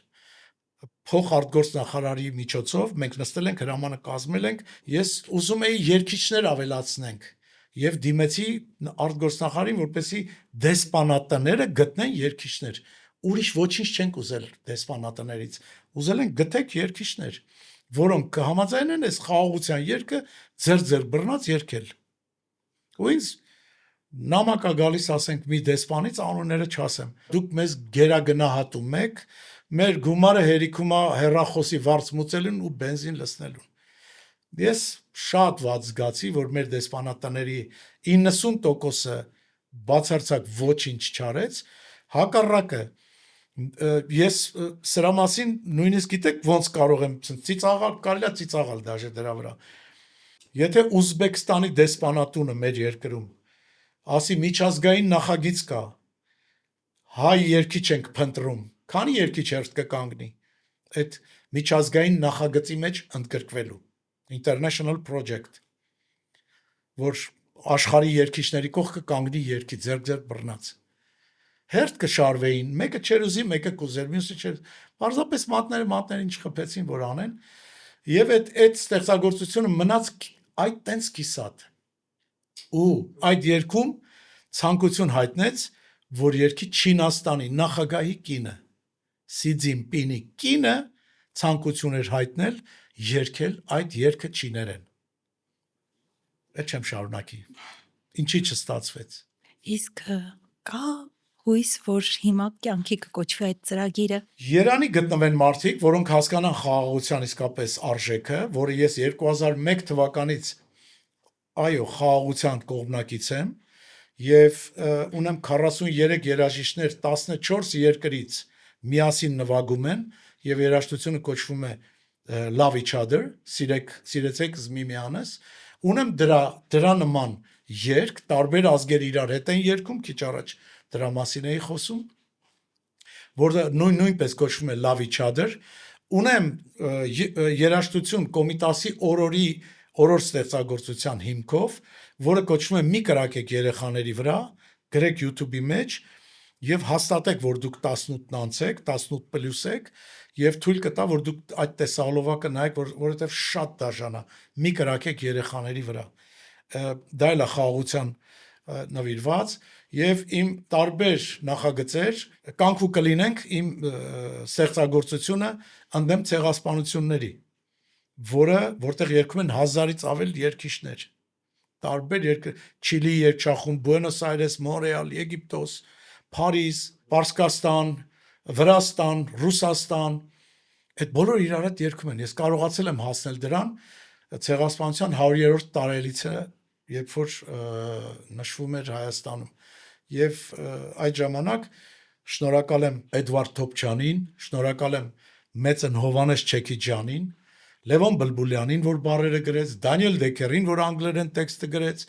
Փոխ արտգործնախարարի միջոցով մենք նստել ենք, հրամանը կազմել ենք, ես ուզում էի երկիչներ ավելացնենք եւ դիմեցի արտգործնախարարին, որպեսզի դեսպանատները գտնեն երկիչներ։ Ուրիշ ոչինչ չենք ուզել դեսպանատներից։ Ուզել ենք գտեք երկիչներ, որոնք կհամաձայնեն այս խաղաղության երգը ձեր բռնած երգել։ Ու ինձ նամակա գալիս ասենք մի դեսպանից անունները չասեմ։ Դուք մեզ գերագնահատում եք, մեր գումարը հերիքում է հեռախոսի վարձ մուծելուն ու բենզին լցնելուն։ Ես շատ վատ զգացի, որ մեր դեսպանատների 90%-ը բացարձակ ոչինչ չարեց, հակառակը ես սրա մասին նույնիսկ գիտեք ոնց կարող եմ ծիծաղալ, կարելի է ծիծաղալ դաժե դրա վրա։ Եթե Ուզբեկստանի դեսպանատունը մեր երկրում ասի միջազգային նախագիծ կա, հայ երկիչ ենք փնտրում, քանի երկիչ հերթ կկանգնի այդ միջազգային նախագծի մեջ ընդգրկվելու international project, որ աշխարհի երկիչների կողքը կանգնի երկի ձեր բռնած։ Հերթ կշարվեին, մեկը չեր ուզի, մեկը կուզեր, մյուսը չէր։ Պարզապես մատներին չխփեցին, որ անեն, եւ այդ ստեղծագործությունը մնաց այդ տենց կիսատ։ Ու այդ երգում ցանկություն հայտնեց, որ երգի Չինաստանի նախագահի կինը, Սի Ցզինպինի կինը ցանկություն էր հայտնել երգել այդ երգը չիներեն։ Այդ չեմ շարունակի։ Ինչի չստացվեց։ Իսկ կա հույս, որ հիմա կյանքի կկոչվի այդ ծրագիրը։ Երանի գտնվեն մարդիկ, որոնք հասկանան խաղաղության իսկապես արժեքը, որը ես 2001 թվականից այո, խաղաղության կողմնակից եմ եւ ունեմ 43 երաժիշտներ 14 երկրից միասին նվագում են եւ երաժշտությունը կոչվում է Love Each Other, սիրեցեք զմիմյանս, ունեմ դրա նման երգ, տարբեր ազգեր իրար հետ են երգում, քիչ առաջ դրա մասին էի խոսում, որը նույնպես կոչվում է Love Each Other, ունեմ երաժշտություն Կոմիտասի օրոր ստեղծագործության հիմքով, որը կոչվում է Մի կրակեք երեխաների վրա, գրեք YouTube-ի մեջ եւ հաստատեք, որ դուք 18-ն անցեք, 18+ եք եւ թույլ կտա, որ դուք այդ տեսահոլովակը նայեք, որովհետեւ շատ դաժան է։ Մի կրակեք երեխաների վրա։ Դա էլ է խաղաղության նվիրված եւ իմ տարբեր նախագծեր կանքու կլինենք իմ ստեղծագործությունը ընդդեմ ցեղասպանությունների, որտեղ երգում են 1000-ից ավել երգիչներ, տարբեր Չիլի երգչախումբ, Բուենոս Այրես, Մոնրեալ, Եգիպտոս, Փարիզ, Պարսկաստան, Վրաստան, Ռուսաստան, այդ բոլորը իրար հետ երգում են։ Ես կարողացել եմ հասնել դրան ցեղասպանության 100-րդ տարելիցը, երբ որ նշվում էր Հայաստանում։ Եվ այդ ժամանակ շնորհակալ եմ Էդվարդ Թոփչյանին, շնորհակալ եմ մեծն Հովանես Չեքիջյանին, Լևոն Բլբուլյանին, որ բառերը գրեց, Դանիել Դեկերին, որ անգլերեն տեքստը գրեց,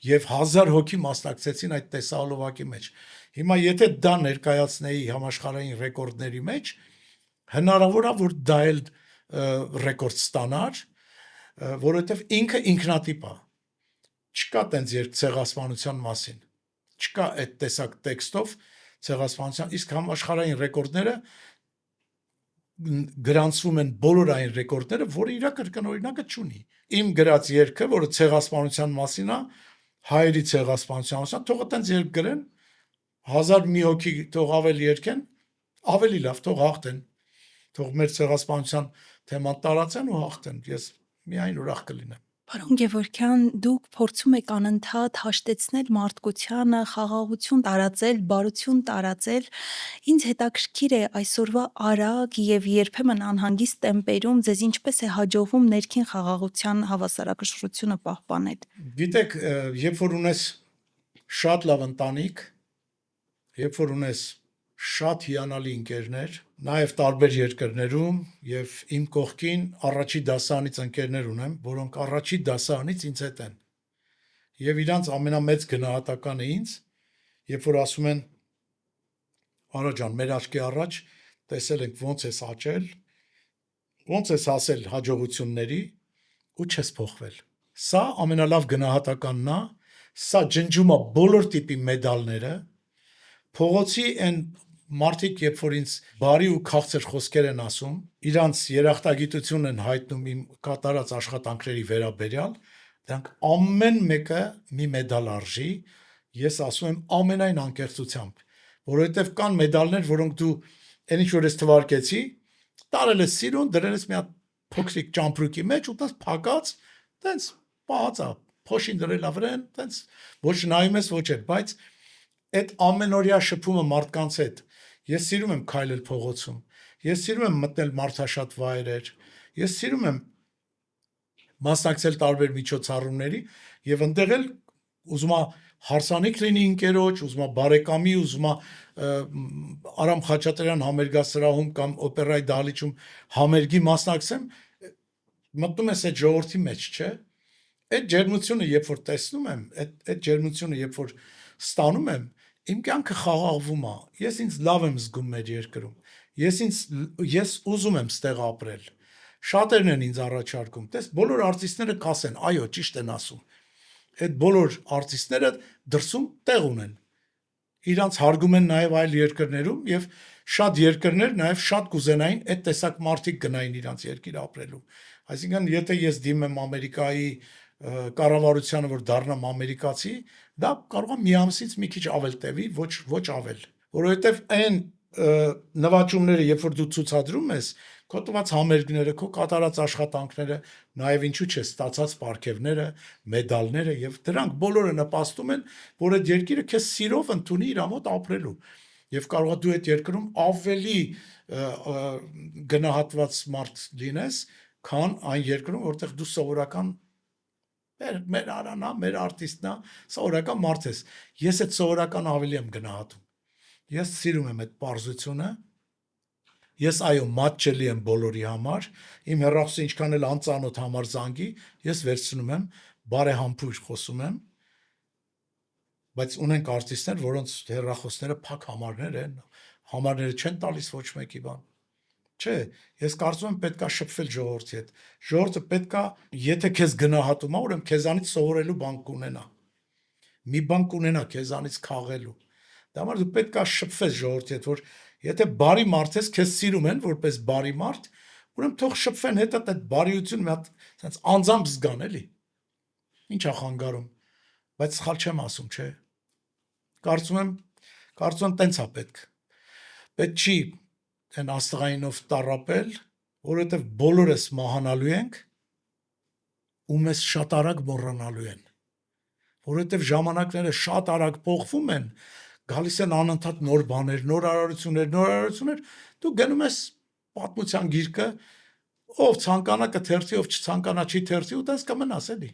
եւ 1000 հոգի մասնակցեցին այդ տեսահոլովակի մեջ։ Հիմա եթե դա ներկայացնեի համաշխարհային ռեկորդների մեջ, հնարավոր է որ դա էլ ռեկորդ ստանար, որովհետեւ ինքը ինքնատիպ է։ Չկա տենց երբ ցեղասպանության մասին։ Չկա այդ տեսակ տեքստով ցեղասպանության, իսկ համաշխարհային ռեկորդները գրանցվում են բոլոր այն ռեկորդները, որը իր կրկնօրինակը չունի։ Իմ գրած երգը, որը ցեղասպանության մասին է, հայերի ցեղասպանության մասին, թող այտենց երգ գրեն, 1000 մի հոգի թող ավել երգեն, ավելի լավ, թող հաղթեն։ թող մեր ցեղասպանության թեման տարածեն ու հաղթեն, ես միայն ուրախ կլինեմ։ Պարոն Գևորգյան, դուք փորձում եք անընդհատ հաշտեցնել մարդկությանը, խաղաղություն տարածել, բարություն տարածել։ Ինձ հետաքրքիր է այսօրվա արագ եւ երբեմն անհանգիստ տեմպերում ձեզ ինչպես է հաջողվում ներքին խաղաղության հավասարակշռությունը պահպանել։ Գիտեք, երբ որ ունես շատ լավ ընտանիք, երբ որ ունես շատ հիանալի ընկերներ, նաև տարբեր երկրներում եւ իմ կողքին առաջի դասարանից ընկերներ ունեմ, որոնք առաջի դասարանից ինձ հետ են։ Եվ իրանց ամենամեծ գնահատականը ինձ, երբ որ ասում են Արա ջան, մեր աչքի առաջ տեսել ենք ոնց ես աճել, ոնց ես հասել հաջողությունների ու չես փոխվել։ Սա ամենալավ գնահատականն է, սա ջնջում է բոլոր տիպի մեդալները, փողոցի այն մարդիկ, երբ որ ինձ բարի ու քաղցր խոսքեր են ասում, իրանց երախտագիտությունն են հայտնում իմ կատարած աշխատանքների վերաբերյալ, դրանք ամեն մեկը մի մեդալ արժի, ես ասում եմ ամենայն անկեղծությամբ, որովհետև կան մեդալներ, որոնք դու այն ինչ որ ես թվարկեցի, տարել ես սիրուն, դրել ես մի հատ փոքրիկ ճամպրուկի մեջ ու տես փակած, տես պահածա, փոշին դրել ավրեն, տես ոչ նայում ես, ոչ էլ, բայց այդ ամենօրյա շփումը մարդկանց հետ, ես սիրում եմ քայլել փողոցում, ես սիրում եմ մտնել մարդաշատ վայրեր, ես սիրում եմ մասնակցել տարբեր միջոցառումների եւ ընդեղ էլ ուզում եմ հարսանիք լինի ընկերոջ, ուզում եմ բարեկամի, ուզում եմ Արամ Խաչատրյան համերգասրահում կամ օպերայի դահլիճում համերգի մասնակցեմ, մտնում ես այդ ժողովրդի մեջ, չէ՞։ Այդ ջերմությունը երբ որ տեսնում եմ, այդ ջերմությունը երբ որ ստանում եմ, իմ կյանքը խաղաղվում է։ Ես ինձ լավ եմ զգում մեր երկրում։ Ես ուզում եմ ստեղ ապրել։ Շատերն են ինձ առաջարկում։ Տես բոլոր արտիստները կասեն, այո, ճիշտ են ասում։ Այդ բոլոր արտիստները դրսում տեղ ունեն։ Իրանց հարգում են նաև այլ երկրներում եւ շատ երկրներ նաև շատ կուզենային այդ տեսակ մարդիկ գնային իրանց երկիր ապրելու։ Այսինքն, եթե ես դիմեմ Ամերիկայի կառավարությանը, որ դառնամ ամերիկացի, դա կարող է մի ամսից մի քիչ ավել տևի, ոչ ավել, որովհետև այն նվաճումները, երբ որ դու ցուցադրում ես, քո տված համերգները, քո կատարած աշխատանքները, նաև ինչու՞ չէ ստացած պարգևները, մեդալները եւ դրանք բոլորը նպաստում են, որ այդ երկիրը քեզ սիրով ընդունի իր մոտ ապրելու եւ կարող է դու այդ երկրում ավելի գնահատված մարդ լինես, քան այն երկրում, որտեղ դու սովորական մեր արանա, մեր արտիստնա, սովորական մարդ ես։ Ես այդ սովորական ավելի եմ գնահատում։ Ես սիրում եմ այդ պարզությունը։ Ես այո, մատչելի եմ բոլորի համար, իմ հեռախոսը ինչքան էլ անծանոթ համար զանգի, ես վերցնում եմ, բարեհամբույր խոսում եմ, բայց ունենք արտիստներ, որոնց հեռախոսները փակ համարներ են, համարները չեն տալիս ոչ մեկի բան։ Չէ, ես կարծում եմ պետքա շփվել ժողովրդի հետ։ Ժողովուրդը պետքա, եթե քեզ գնահատում է, ուրեմն քեզանից սովորելու բան կունենա։ Մի բան կունենա քեզանից քաղելու։ Դա համար դու պետքա շփվես ժողովրդի հետ, որ եթե բարի մարդ ես, քեզ սիրում են որպես բարի մարդ, ուրեմն թող շփվեն հետդ այդ բարիությունը մի հատ sense անձամբ զգան, էլի։ Ինչ է խանգարում։ Բայց սխալ չեմ ասում, չէ։ Կարծում եմ տենց է պետք։ Պետք չի այն աստղայինով տառապել, որովհետև բոլորս մահանալու ենք ու մեզ շատ արագ մոռանալու են, որովհետև ժամանակները շատ արագ փոխվում են, գալիս են անընդհատ նոր բաներ, նոր արարություններ, դու գնում ես պատմության գիրկը, ով ցանկանա կթերթի, ով չցանկանա չի թերթի, ու դες կմնաս էլի,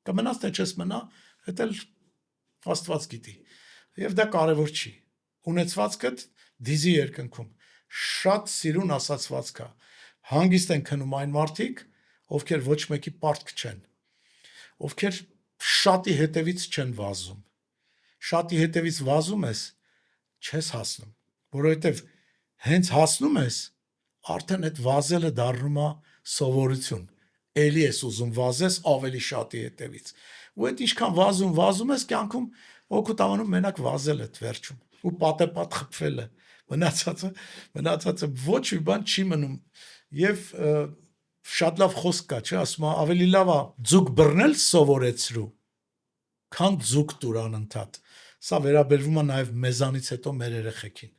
կմնաս թե չես մնա, դա էլ Աստված գիտի, եւ դա կարեւոր չի, ունեցվածքդ դիզի երկնքում շատ սիրուն ասացված կա, հանգիստ են քնում այն մարդիկ, ովքեր ոչ մեկի պարտք չեն, ովքեր շատի հետևից չեն վազում, շատի հետևից վազում ես, չես հասնում, որովհետև հենց հասնում ես, արդեն այդ վազելը դառնում է սովորություն, էլի ես ուզում վազես ավելի շատի հետևից, ու այդ ինչքան վազում ես, կյանքում օգուտ ամանում մենակ վազել է վերջում, ու պատեպատ խփվել է, մնացածը ոչ մի բան չի մնում եւ շատ լավ խոսք կա, չէ, ասում է ավելի լավ է ձուկ բռնել սովորեցրու, քան ձուկ տուր անընդհատ։ Սա վերաբերվում է նաեւ մեզանից հետո մեր երեխեքին։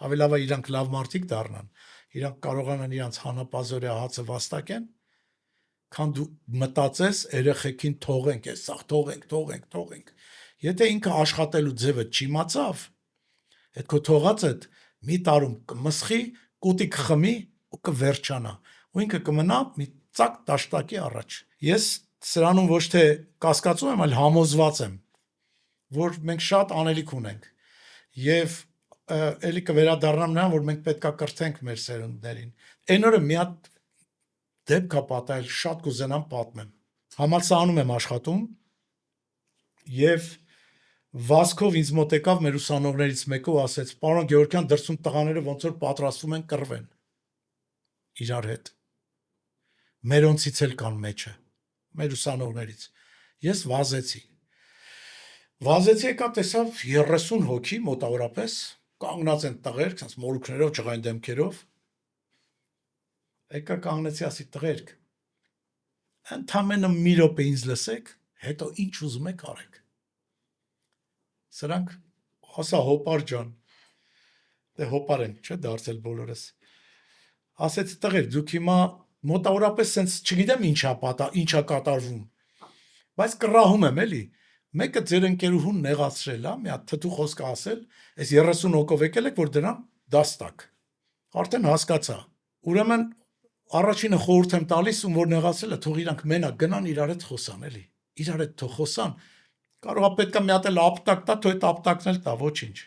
Ավելի լավ է իրանք լավ մարդիկ դառնան, իրանք կարողանան իրանք հանապազորյա հացը վաստակեն, քան դու մտածես երեխեքին թողենք, այս սաղ թողենք։ Եթե ինքը աշխատելու ձևը չիմացավ, այդ քո թողածդ մի տարում կմսխի, կուտի կխմի ու կվերջանա, ու ինքը կմնա մի ծակ դաշտակի առաջ։ Ես սրանում ոչ թե կասկածում եմ, այլ համոզված եմ, որ մենք շատ անելիք ունենք, եւ էլի կվերադառնամ նրան, որ մենք պետքա կրթենք մեր սերունդներին։ Այն օրը մի հատ դեպք կա պատահել, շատ կուզենամ պատմեմ։ Համալսարանում եմ աշխատում եւ վազքով ինձ մոտ եկավ մեր ուսանողներից մեկը ու ասեց. «Պարոն Գեորգյան, դրսում տղաները ոնց որ պատրաստվում են կռվեն իրար հետ»։ Մերոնցից էլ կան մեջը, մեր ուսանողներից։ Ես վազեցի, եկա տեսավ 30 հոգի մոտավորապես, կանգնած են տղերք, ասես մորուքներով, ջղային դեմքերով։ Եկա կանգնեցի, ասի տղերք, ընդամենը մի րոպե ինձ լսեք, հետո ինչ ուզում եք արեք։ Սրանք ասա հոպար ջան, դե հոպար են, չէ՞ դարձել բոլորս։ Ասեցի տղերք, դուք հիմա մոտավորապես sense չգիտեմ ինչա կատարվում, բայց կռահում եմ էլի, մեկը ձեր ընկերուհուն նեղացրել է, մի հատ թթու խոսք ասել, այս 30 հոգով եկել եք, որ դրան դաս տակ։ Արդեն հասկացա։ Ուրեմն առաջինը խորհուրդ եմ տալիս, ում որ նեղացել է, թող իրանք մենակ գնան իրար հետ խոսան, էլի։ Իրար հետ թող խոսան։ Կարողա պետքա մի հատ էլ ապտակ տա, թող այդ ապտակն էլ տա, ոչինչ։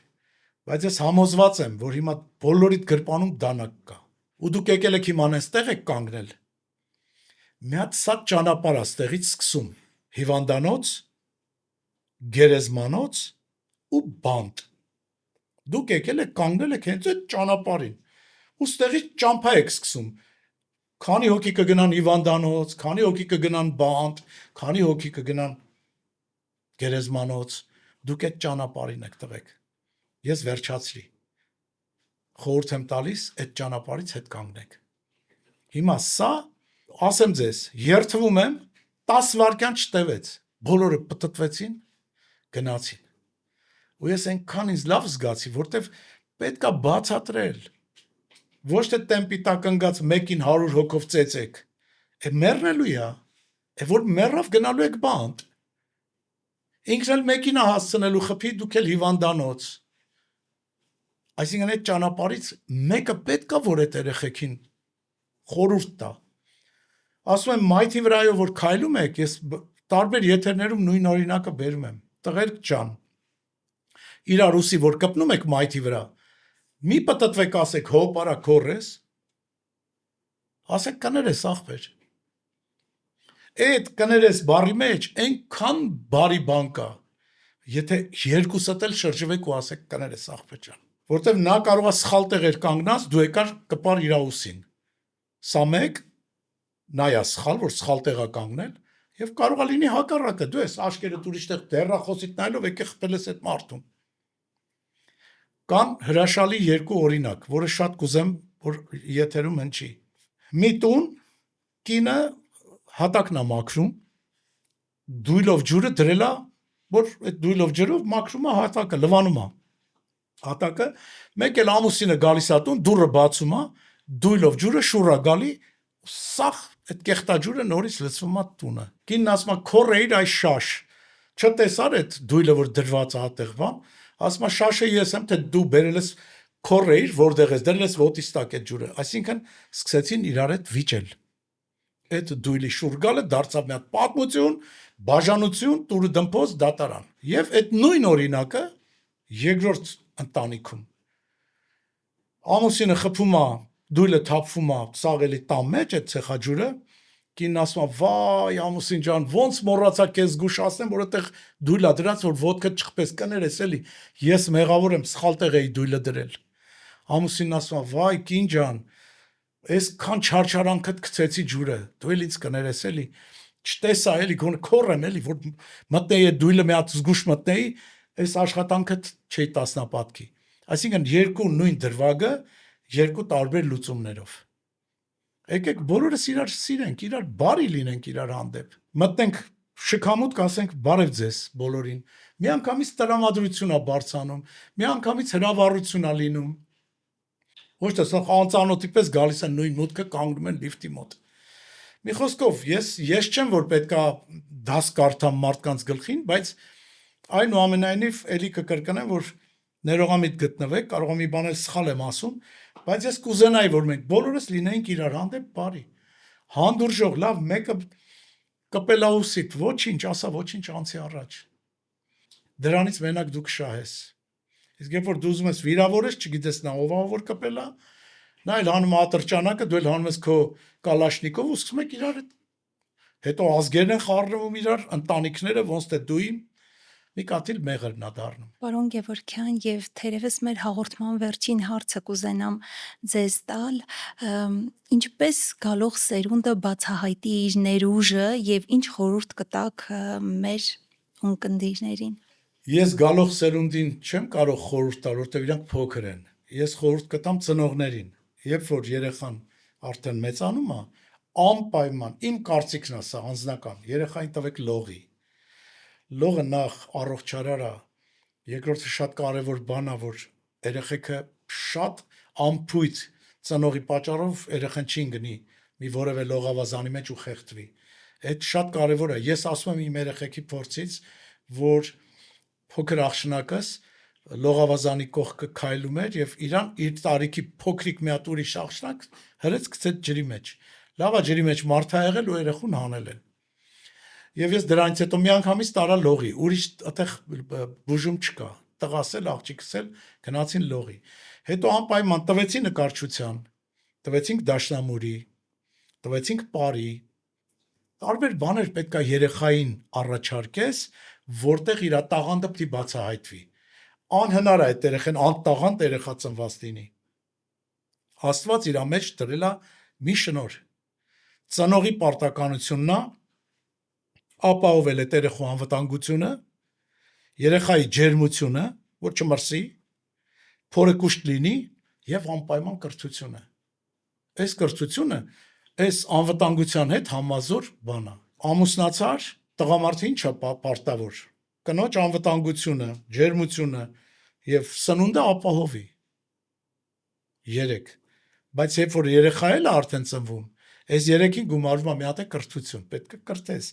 Բայց ես համոզված եմ, որ հիմա բոլորիդ գրպանում դանակ կա։ Ու դուք եկել եք հիմա այնտեղ եք կանգնել։ Մի հատ սա ճանապարհ է ստեղից սկսում։ Հիվանդանոց, գերեզմանոց ու բանտ։ Դուք եկել եք կանգնել եք հենց այդ ճանապարհին։ Ու ստեղից ճամփա եք սկսում։ Քանի հոգի կգնան հիվանդանոց, քանի հոգի կգնան բանտ, քանի հոգի կգնան գերեզմանոց, դուք այդ ճանապարհին եք տղեկ։ Ես վերջացրի։ Խորհուրդ եմ տալիս այդ ճանապարհից հետ կանգնեք։ Հիմա սա, ասեմ ձեզ, երթվում եմ 10 վայրկյան չտևեց։ Բոլորը պտտվեցին, գնացին։ Ու ես այնքան ինձ լավ զգացի, որտեվ պետքա բացատրել։ Ոչ թե տեմպի տակ ընկած մեկին 100 հոգով ծեծեք։ Մեռնելու է, որ մեռավ գնալու եք բանտ։ Ինքն էլ մեքենա հասցնելու խփի, դուք էլ հիվանդանոց։ Այսինքն այդ ճանապարհից մեկը պետքա որ այդ երեխեքին խորհուրդ տա։ Ասում եմ մայթի վրայով որ քայլում եք, ես տարբեր եթերներում նույն օրինակը բերում եմ։ Տղերք ջան, իրար ուսի որ կպնում եք մայթի վրա, մի պտտվեք ասեք հոп արա քորես, ասեք կներես ախպեր։ Այդ կներես բարի մեջ այնքան բարի բան կա, եթե երկուսդ էլ շրջվեք ու ասեք կներես ախպեր ջան, որտեվ նա կարող է սխալ տեղեր կանգնած, դու եկար կպար իր ուսին։ Սա մեկ, նայա սխալ, որ սխալ տեղա կանգնել, եւ կարող է լինի հակառակը, դու ես աշկերտ ուրիշ տեղ դեռախոսիդ նայելով եկե խփել ես այդ մարդուն։ Կան հրաշալի երկու օրինակ, որը շատ կուզեմ, որ եթերում հնչի։ Մի տուն կինը հատակն է մաքրում, դույլով ջուրը դրել է, որ այդ դույլով ջրով մաքրում է հատակը, լվանում է հատակը, մեկ էլ ամուսինը գալիս է տուն, դուռը բացում է, դույլով ջուրը շուռ է գալի, սախ այդ կեղտաջուրը նորից լցվում է տունը։ Կինն ասում է քորեիր այս շաշ, չտեսար այդ դույլը որ դրված է այդտեղ բան, ասում է շաշը ես եմ, թե դու բերել ես քորեիր, որտեղ ես դրել ես ոտից տակ այդ ջուրը, այսինքն սկսեցին իրար հետ վիճել։ Այդ դույլի շուռ գալը դարձավ մի հատ պատմություն, բաժանություն, տուրը դմփոս դատարան։ Եվ այդ նույն օրինակը երկրորդ ընտանիքում ամուսինը խփում է, դույլը թափվում է սաղելի տան մեջ այդ ցեխաջուրը, կինն ասում է վայ ամուսին ջան, ոնց մոռացա քեզ զգուշ ասեմ, որ այդտեղ դույլա դրած որ ոդկը չխպես կներես էլի, ես մեղավոր եմ, սխալ տեղ էի դույլը դրել։ Ամուսինն ասում է վայ կին ջան, այսքան չարչարանքդ գցեցի ջուրը, դու էլ ինձ կներես էլի, չտեսա էլի քորեմ էլի, որ մտնեի այդ դույլը մի հատ զգուշ մտնեի, այս աշխատանքդ չէի տասնապատկի։ Այսինքն երկու նույն դրվագը երկու տարբեր լուծումներով։ Եկեք բոլորս իրար սիրենք, իրար բարի լինենք իրար հանդեպ։ Մտնենք շքամուտ կասենք բարև ձեզ բոլորին։ Միանգամից տրամադրություն է բարձանում, միանգամից հրավառություն է լինում։ Ոչ թե սա անծանոթի պես գալիս են նույն մուտքը կանգնում են լիֆտի մոտ։ Մի խոսքով, ես չեմ որ պետքա դաս կարդամ մարդկանց գլխին, բայց այնուամենայնիվ էլի կկրկնեմ, որ ներողամիտ գտնվեք, կարող եմ մի բան էլ սխալ եմ ասում, բայց ես կուզենայի, որ մենք բոլորս լինեինք իրար հանդեպ բարի։ Հանդուրժող, լավ, մեկը կպելաուսիտ, ոչինչ, ասա ոչինչ անցի առաջ։ Դրանից մենակ դու կշահես։ Իսկ երբ որ դու ուզում ես վիրավորես, չգիտես նա ով է որ կպելա, նա էլ հանում է ատրճանակը, դու էլ հանում ես քո կալաշնիկով ու սկսում եք իրար հետո ազգերն են խառնվում իրար, ընտանիքները ոնց թե դու իմ մի կաթիլ մեղրն է դառնում։ Պարոն Գևորգյան, եւ թերևս մեր հաղորդման վերջին հարցը կուզենամ ձեզ տալ, ինչպես գալող սերունդը բացահայտի իր ներուժը եւ ինչ խորհուրդ կտաք մեր ունկնդիրներին։ Ես գալող սերունդին չեմ կարող խորհուրդ տալ, որտեղ իրանք փոքր են։ Ես խորհուրդ կտամ ծնողներին, երբ որ երեխան արդեն մեծանում է, անպայման իմ կարծիքն է սա անձնական, երեխային տվեք լողի։ Լողը նախ առողջարար է, երկրորդը շատ կարևոր բան է, որ երեխեքը շատ ամփույթ ծնողի պատճառով երեխան չի գնի մի որևէ լողավազանի մեջ ու խեղդվի։ Այդ շատ կարևոր է։ Ես ասում եմ իմ երեխեքի փորձից, որ փոքր աղջնակս լողավազանի կողքը քայլում էր եւ իրան իր տարիքի փոքրիկ մի հատ ուրիշ աղջնակ հրեց գցեց ջրի մեջ։ Լավա ջրի մեջ մարդ ա եղել ու երեխուն հանել են։ Եվ ես դրանից հետո մի անգամից տարա լողի, ուրիշ այդտեղ բուժում չկա։ Տղաս էլ աղջիկս էլ գնացին լողի։ Հետո անպայման տվեցի նկարչության, տվեցինք դաշնամուրի, տվեցինք պարի։ Տարբեր բաներ պետքա երեխային առաջարկես, որտեղ իր տաղանդը պիտի բացահայտվի։ Անհնար է այդ երեխան անտաղանդ երեխա ծնված լինի։ Աստված իր մեջ դրել է մի շնորհ։ Ծնողի պարտականությունն է ապահովել այդ երեխու անվտանգությունը, երեխայի ջերմությունը, որ չմրսի, փորը կուշտ լինի եւ անպայման կրթությունը։ Այս կրթությունը այս անվտանգության հետ համազոր բան է։ Ամուսնացար, տղամարդը ինչ է պարտավոր։ Կնոջ անվտանգությունը, ջերմությունը եւ սնունդը ապահովի։ 3 Բայց երբ որ երեխա էլ է արդեն ծնվում, այս 3-ին գումարվում է մի հատ կրթություն, պետք է կրթես,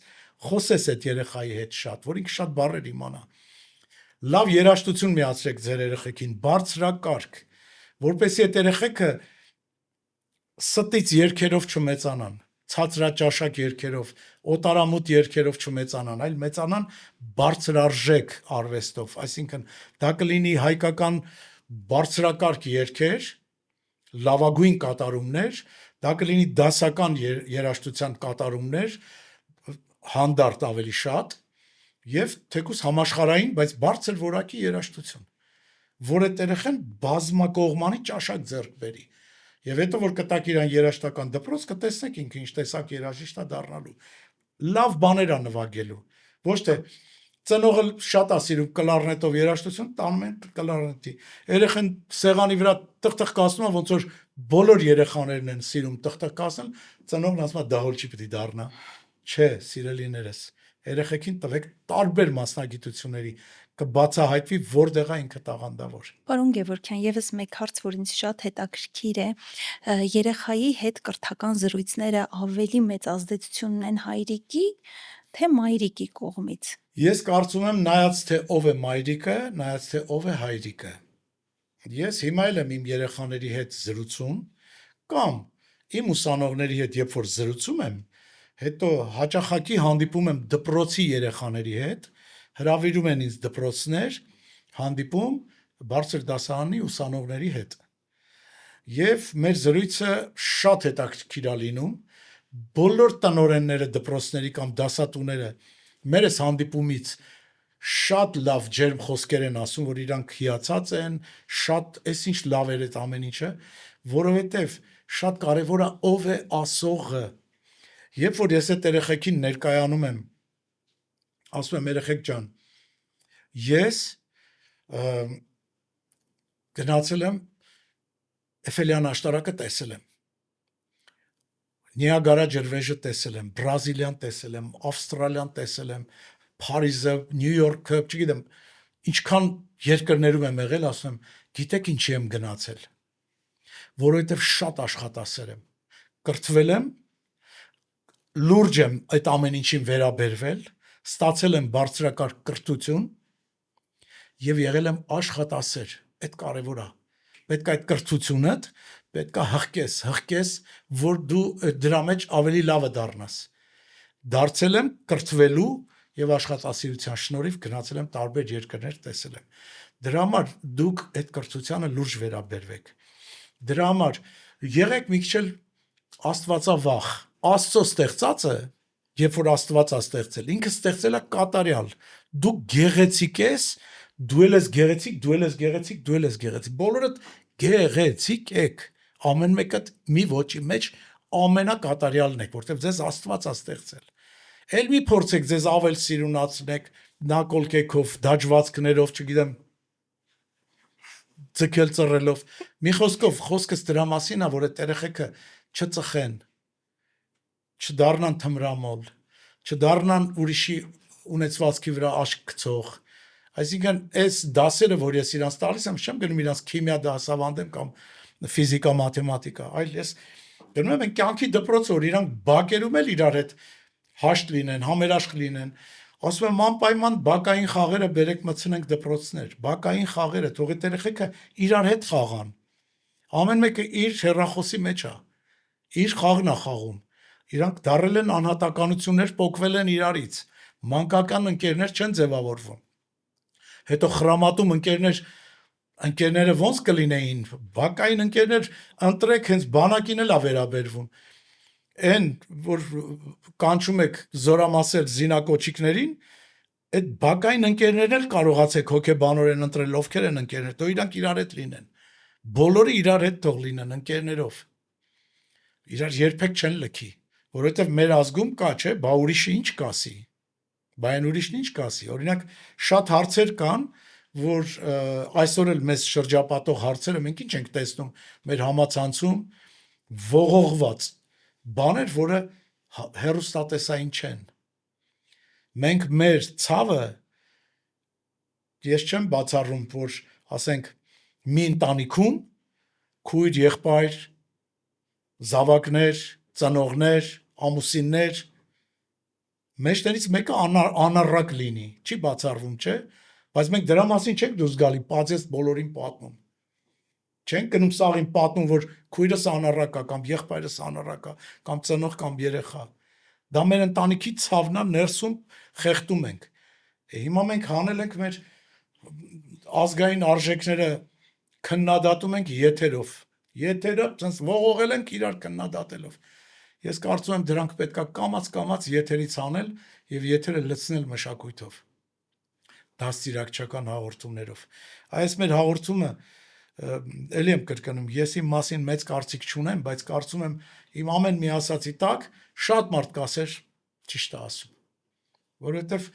խոսես այդ երեխայի հետ շատ, որ ինքը շատ բառեր իմանա։ Լավ երաժշտություն միացրեք ձեր երեխեքին, բարձրակարգ, որպեսզի այդ երեխեքը ստից երգերով չմեծանան, ցածրաճաշակ երգերով, օտարամուտ երգերով չմեծանան, այլ մեծանան բարձրարժեք արվեստով, այսինքն դա կլինի հայկական բարձրակարգ երգեր, լավագույն կատարումներ, դա կլինի դասական երաժշտության կատարումներ, հանդարտ ավելի շատ, եւ թեկուզ համաշխարհային, բայց բարձր որակի երաժշտություն, որ այդ երեխան բազմակողմանի ճաշակ ձեռք բերի։ Եվ հետո որ կտակ իրան երաժշտական դպրոց, կտեսնեք ինքը ինչ տեսակ երաժիշտ է դառնալու։ Լավ բաներ է նվագելու։ Ոչ թե ծնողը շատ է սիրում կլարնետով երաժշտություն, տանում են կլարնետի։ Երեխան սեղանի վրա տխտխ կասնում է, ոնց որ բոլոր երեխաներն են սիրում տխտխ կասել, ծնողն ասում է դահոլ չի պիտի դառնա։ Չէ, սիրելիներս, երեխեքին տվեք տարբեր մասնագիտությունների, կբացահայտվի որտեղ է ինքը տաղանդավոր։ Պարոն Գևորգյան, եւս մեկ հարց, որ ինձ շատ հետաքրքիր է, երեխայի հետ կրթական զրույցները ավելի մեծ ազդեցություն ունեն հայրիկի, թե մայրիկի կողմից։ Ես կարծում եմ նայած թե ով է մայրիկը, նայած թե ով է հայրիկը։ Ես հիմա էլ եմ իմ երեխաների հետ զրուցում կամ իմ ուսանողների հետ երբ որ զրուցում եմ, հետո հաճախակի հանդիպում եմ դպրոցի երեխաների հետ, հրավիրում են ինձ դպրոցներ, հանդիպում բարձր դասարանի ուսանողների հետ։ Եվ մեր զրույցը շատ հետաքրքիր է լինում, բոլոր տնօրենները դպրոցների կամ դասատուները մերս հանդիպումից շատ լավ ջերմ խոսքեր են ասում, որ իրանք հիացած են, շատ այսինչ լավ էր այդ ամեն ինչը, որովհետև շատ կարևոր է ով է ասողը։ Երբ որ ես այդ երեխեքին ներկայանում եմ, ասում եմ երեխեք ջան, ես գնացել եմ Էֆելյան աշտարակը տեսել եմ, Նիագարա ջրվեժը տեսել եմ, Բրազիլիան տեսել եմ, Ավստրալիան տեսել եմ, Փարիզը, Նյու Յորքը, չգիտեմ, ինչքան երկրներում եմ եղել, ասում եմ, գիտեք ինչի եմ գնացել, որովհետև շատ աշխատասեր եմ, կրթվել եմ, լուրջ եմ այդ ամեն ինչին վերաբերվել, ստացել եմ բարձրակարգ կրթություն եւ եղել եմ աշխատասեր, այդ կարևոր է։ Պետք է այդ կրթությունդ պետք է հղկես, որ դու դրա մեջ ավելի լավը դառնաս։ Դարձել եմ կրթվելու եւ աշխատասիրության շնորհիվ գնացել եմ տարբեր երկրներ, տեսել եմ։ Դրա համար դուք այդ կրթությանը լուրջ վերաբերվեք։ Դրա համար եղեք մի քիչ էլ աստվածավախ։ Աստծո ստեղծածը, երբ որ Աստված է ստեղծել, ինքը ստեղծել է կատարյալ։ Դու գեղեցիկ ես, դու ես գեղեցիկ, դու ես գեղեցիկ, դու ես գեղեցիկ։ Բոլորդ գեղեցիկ եք։ Ամեն մեկը մի ոճի մեջ ամենակատարյալն եք, որտեղ ձեզ Աստված է ստեղծել։ Էլ մի փորձեք ձեզ ավել սիրունացնեք, նակոլկեքով, դաջվածքներով, չգիտեմ, ձգել ծռելով։ Մի խոսքով, խոսքս դրա մասին է, որ այդ երեխեքը չծխեն, չդառնան թմրամոլ, չդառնան ուրիշի ունեցվածքի վրա աշկ գցող։ Այսինքն, այս դասերը, որ ես իրանց տալիս եմ, չեմ գնում իրանց քիմիա դասավանդեմ կամ ֆիզիկա, մաթեմատիկա, այլ ես գնում եմ կյանքի դպրոց, որ իրանք բակերում էլ իրար հետ հաշտ լինեն, համերաշխ լինեն։ Ասում եմ անպայման բակային խաղերը բերեք մտցնենք դպրոցներ, բակային խաղերը, թող այդ երեխեքը իրար հետ խաղան։ Ամեն մեկը իր հեռախոսի մեջ է, իր խաղն է խաղում։ Իրանք դարել են անհատականություններ, փոկվել են իրարից։ Մանկական ընկերներ չեն ձևավորվում։ Հետո խրամատում ընկերները ոնց կլինեին, բակային ընկերներ ընտրեք, հենց բանակին էլ է վերաբերվում։ Այն, որ կանչում եք զորամասեր զինակոչիկներին, այդ բակային ընկերներն էլ կարողացեք հոգեբանորեն ընտրել, ովքեր են ընկերներ, թող իրանք իրար հետ լինեն։ Բոլորը իրար հետ թող լինեն ընկերներով։ Իրար երբեք չեն լքի, որովհետև մեր ազգում կա, չէ, բա ուրիշը ինչ կասի։ Բա այն ուրիշն ինչ կասի։ Օրինակ, շատ հարցեր կան, որ այսօր էլ մեզ շրջապատող հարցերը մենք ինչ ենք տեսնում մեր համացանցում ողողված բաներ, որը հեռուստատեսային չեն։ Մենք մեր ցավը, ես չեմ բացառում, որ ասենք մի ընտանիքում քույր, եղբայր, զավակներ, ծնողներ, ամուսիններ, մեջներից մեկը անառակ լինի, չի բացառվում, չէ, բայց մենք դրա մասին չենք դուրս գալի, պածես բոլորին պատմում։ Չենք գնում սաղին պատմում, որ քույրս անառակ է, կամ եղբայրս անառակ է, կամ ծնող, կամ երեխա։ Դա մեր ընտանիքի ցավն է, ներսում խեղդում ենք։ Հիմա մենք հանել ենք մեր ազգային արժեքները քննադատում ենք եթերով։ Եթերը ցենց ողողել ենք իրար քննադատելով։ Ես կարծում եմ դրանք պետքա կամաց եթերից անել եւ եթերը լցնել մշակույթով, դաստիարակչական հաղորդումներով։ Այս մեր հաղորդումը ելի եմ կրկնում, ես իմ մասին մեծ կարծիք չունեմ, բայց կարծում եմ իմ ամեն մի ասացի տակ շատ մարդ կասեր ճիշտ է ասում, որովհետեւ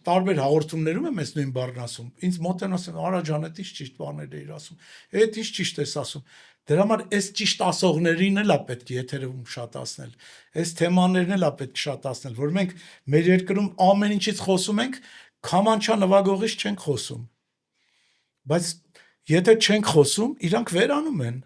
տարբեր հաղորդումներում եմ ես նույն բառն ասում, ինձ մոտ են ասում, արա ջան, այդ ինչ ճիշտ բաներ էիր ասում, այդ ինչ ճիշտ ես ասում։ Դրա համար այս ճիշտ ասողներին էլ է պետք եթերում շատացնել, այս թեմաներն էլ է պետք շատացնել, որ մենք մեր երկրում ամեն ինչից խոսում ենք, քամանչա նվագողից չենք խոսում։ Բայց եթե չենք խոսում, իրանք վերանում են։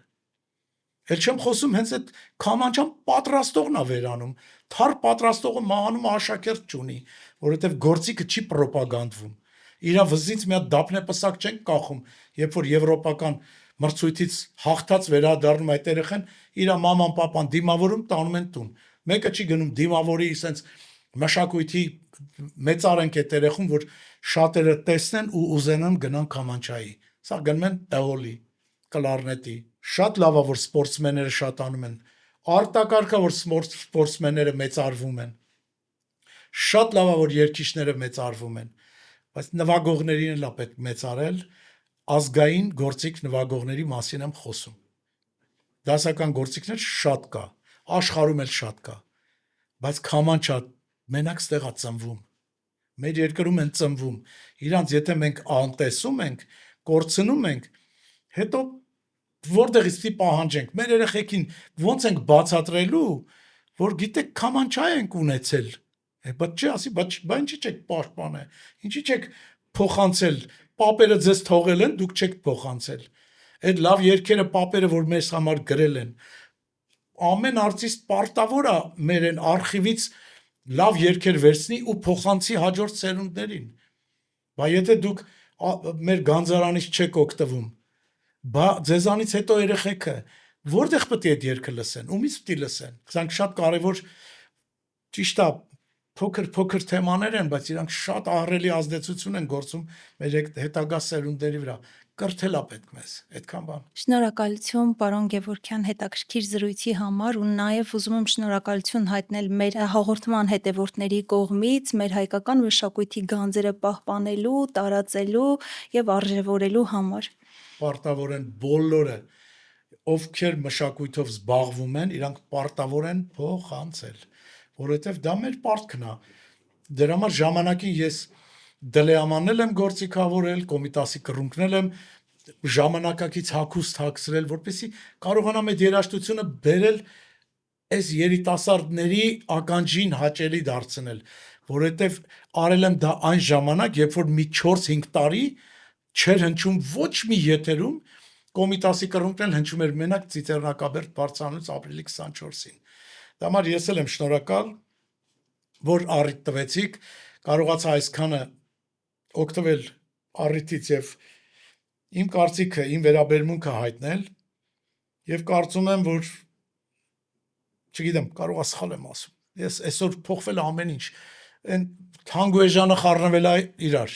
Էլ չեմ խոսում հենց այդ քամանչան պատրաստողն է վերանում։ Թար պատրաստողը մահանում աշակերտ չունի, որովհետև գործիքը չի ռոպագանդվում։ Իրա վզից մի հատ դափնեպսակ չենք կախում, երբ որ եվրոպական մրցույթից հաղթած վերադառնում այդ երեխան, իր մաման պապան դիմավորում տանում են տուն։ Մեկը չի գնում դիմավորի, ասենց մշակույթի մեծարենք այդ երեխուն, որ շատերը տեսնեն ու ուզենան գնան քամանչայի։ Սա գնում են տեոլի, կլարնետի։ Շատ լավ է, որ սպորտսմենները շատանում են։ Արտակարգա, որ սպորտսմենները մեծարվում են։ Շատ լավ է, որ երգիչները մեծարվում են, բայց նվագողներին էլ է պետք մեծարել, ազգային գործիք նվագողների մասին եմ խոսում։ Դասական գործիքներ շատ կա, աշխարհում էլ շատ կա, բայց քամանչա մենակ ստեղ է ծնվում։ Մեր երկրում են ծնվում։ Իրանց եթե մենք անտեսում ենք, կորցնում ենք, հետո որտեղից պիտի պահանջենք։ Մեր երեխեքին ո՞նց ենք բացատրելու, որ գիտեք քամանչա ենք ունեցել։ Բայց չի ասի, բայց ինչի՞ չեք պաշտպանել, ինչի՞ չեք փոխանցել, պապերը ձեզ թողել են, դուք չեք փոխանցել։ Այդ լավ երգերը պապերը, որ մեզ համար գրել են, ամեն արտիստ պարտավոր է մեր այն արխիվից լավ երգեր վերցնի ու փոխանցի հաջորդ սերունդներին։ Բա եթե դուք մեր գանձարանից չեք օգտվում, բա ձեզանից հետո երեխեքը որտեղ պետք է այդ երգը լսեն, ումից պետք է լսեն։ Սրանք շատ կարևոր, ճիշտ է, փոքր թեմաներ են, բայց իրանք շատ ահռելի ազդեցություն են գործում մեր հետագա սերունդերի վրա։ Կրթել է պետք մեզ, այդքան բան։ Շնորհակալություն, պարոն Գևորգյան, հետաքրքիր զրույցի համար ու նաև ուզում եմ շնորհակալություն հայտնել մեր հաղորդման հետևորդների կողմից, մեր հայկական մշակույթի գանձերը պահպանելու, տարածելու եւ արժևորելու համար։ Պարտավոր են բոլորը, ովքեր մշակույթով զբաղվում են, իրանք պարտավոր են փոխանցել, որովհետև դա մեր պարտքն է։ Դրա համար ժամանակին ես դլեամանել եմ գործիքավորել, կոմիտասի կռունկնել եմ, ժամանակակից հագուստ հագցրել, որպեսզի կարողանամ այդ երաժշտությունը բերել այս երիտասարդների ականջին հաճելի դարձնել, որովհետև արել եմ դա այն ժամանակ, երբ որ մի 4-5 տարի չէր հնչում ոչ մի եթերում, կոմիտասի կռունկն հնչում էր մենակ Ծիծեռնակաբերդ բարձրանալուց ապրիլի 24-ին։ Դա համար ես էլ եմ շնորհակալ, որ առիթ տվեցիք, կարողացա այսքանը օգտվել առիթից եւ իմ կարծիքը, իմ վերաբերմունքը հայտնել եւ կարծում եմ, որ չգիտեմ, կարող է սխալ եմ ասում։ Ես այսօր փոխվել է ամեն ինչ։ Այն թանգուեժանը խառնվել է իրար։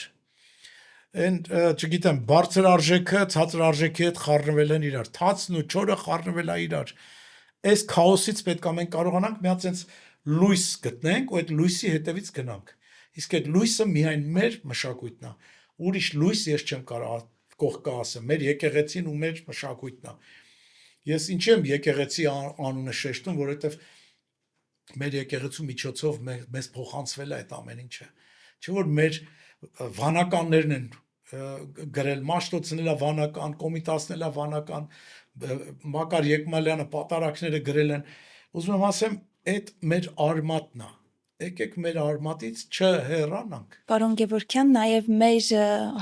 Այն չգիտեմ, բարձր արժեքը ցածր արժեքի հետ խառնվել են իրար։ Թացն ու չորը խառնվել է իրար։ Այս քաոսից պետք է մենք կարողանանք մի հատ sense լույս գտնենք ու այդ լույսի հետևից գնանք։ Իսկ այդ լույսը միայն մեր մշակույթն է։ Ուրիշ լույս ես չեմ կարող կողքը ասեմ, մեր եկեղեցին ու մեր մշակույթն է։ Ես ինչի եմ եկեղեցի անունը շեշտում, որովհետև մեր եկեղեցու միջոցով մեզ փոխանցվել է այդ ամեն ինչը։ Չէ՞ որ մեր վանականներն են գրել, Մաշտոցն էլ է վանական, Կոմիտասն էլ է վանական, Մակար Եկմալյանը պատարակները գրել են։ Ուզում եմ ասեմ, այդ մեր արմատն է։ Եկեք մեր արմատից չհեռանանք։ Պարոն Գևորգյան, նաև մեր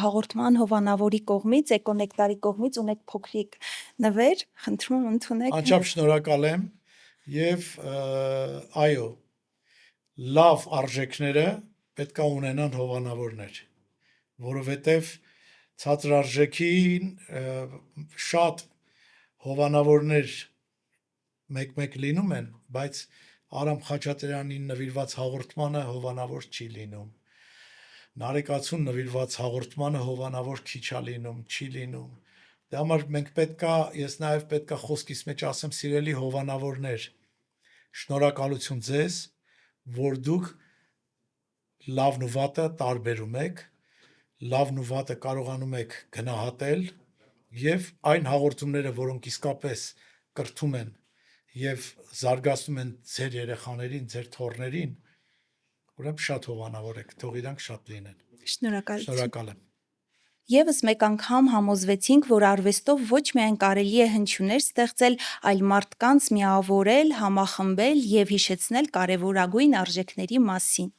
հաղորդման հովանավորի կողմից, Էկոնեկտարի կողմից ունեք փոքրիկ նվեր, խնդրում եմ ընդունեք։ Անչափ շնորհակալ եմ եւ այո, լավ արժեքները պետք է ունենան հովանավորներ, որովհետեւ ցածրարժեքին շատ հովանավորներ մեկ-մեկ լինում են, բայց Արամ Խաչատրյանին նվիրված հաղորդմանը հովանավոր չի լինում։ Նարեկացուն նվիրված հաղորդմանը հովանավոր քիչ է լինում, չի լինում։ Դա համար մենք պետքա, ես նաև պետքա խոսքիս մեջ ասեմ, սիրելի հովանավորներ, շնորհակալություն ձեզ, որ դուք լավն ու վատը տարբերում եք, լավն ու վատը կարողանում եք գնահատել եւ այն հաղորդումները, որոնք իսկապես կրթում են եւ զարգացնում են ձեր երեխաներին, ձեր թոռներին, ուրեմն շատ հովանավոր եք, թող իրանք շատ լինեն։ Շնորհակալություն։ Շնորհակալ եմ։ Եվս մեկ անգամ համոզվեցինք, որ արվեստով ոչ միայն կարելի է հնչյուներ ստեղծել, այլ մարդկանց միավորել, համախմբել եւ հիշեցնել կարևորագույն արժեքների մասին։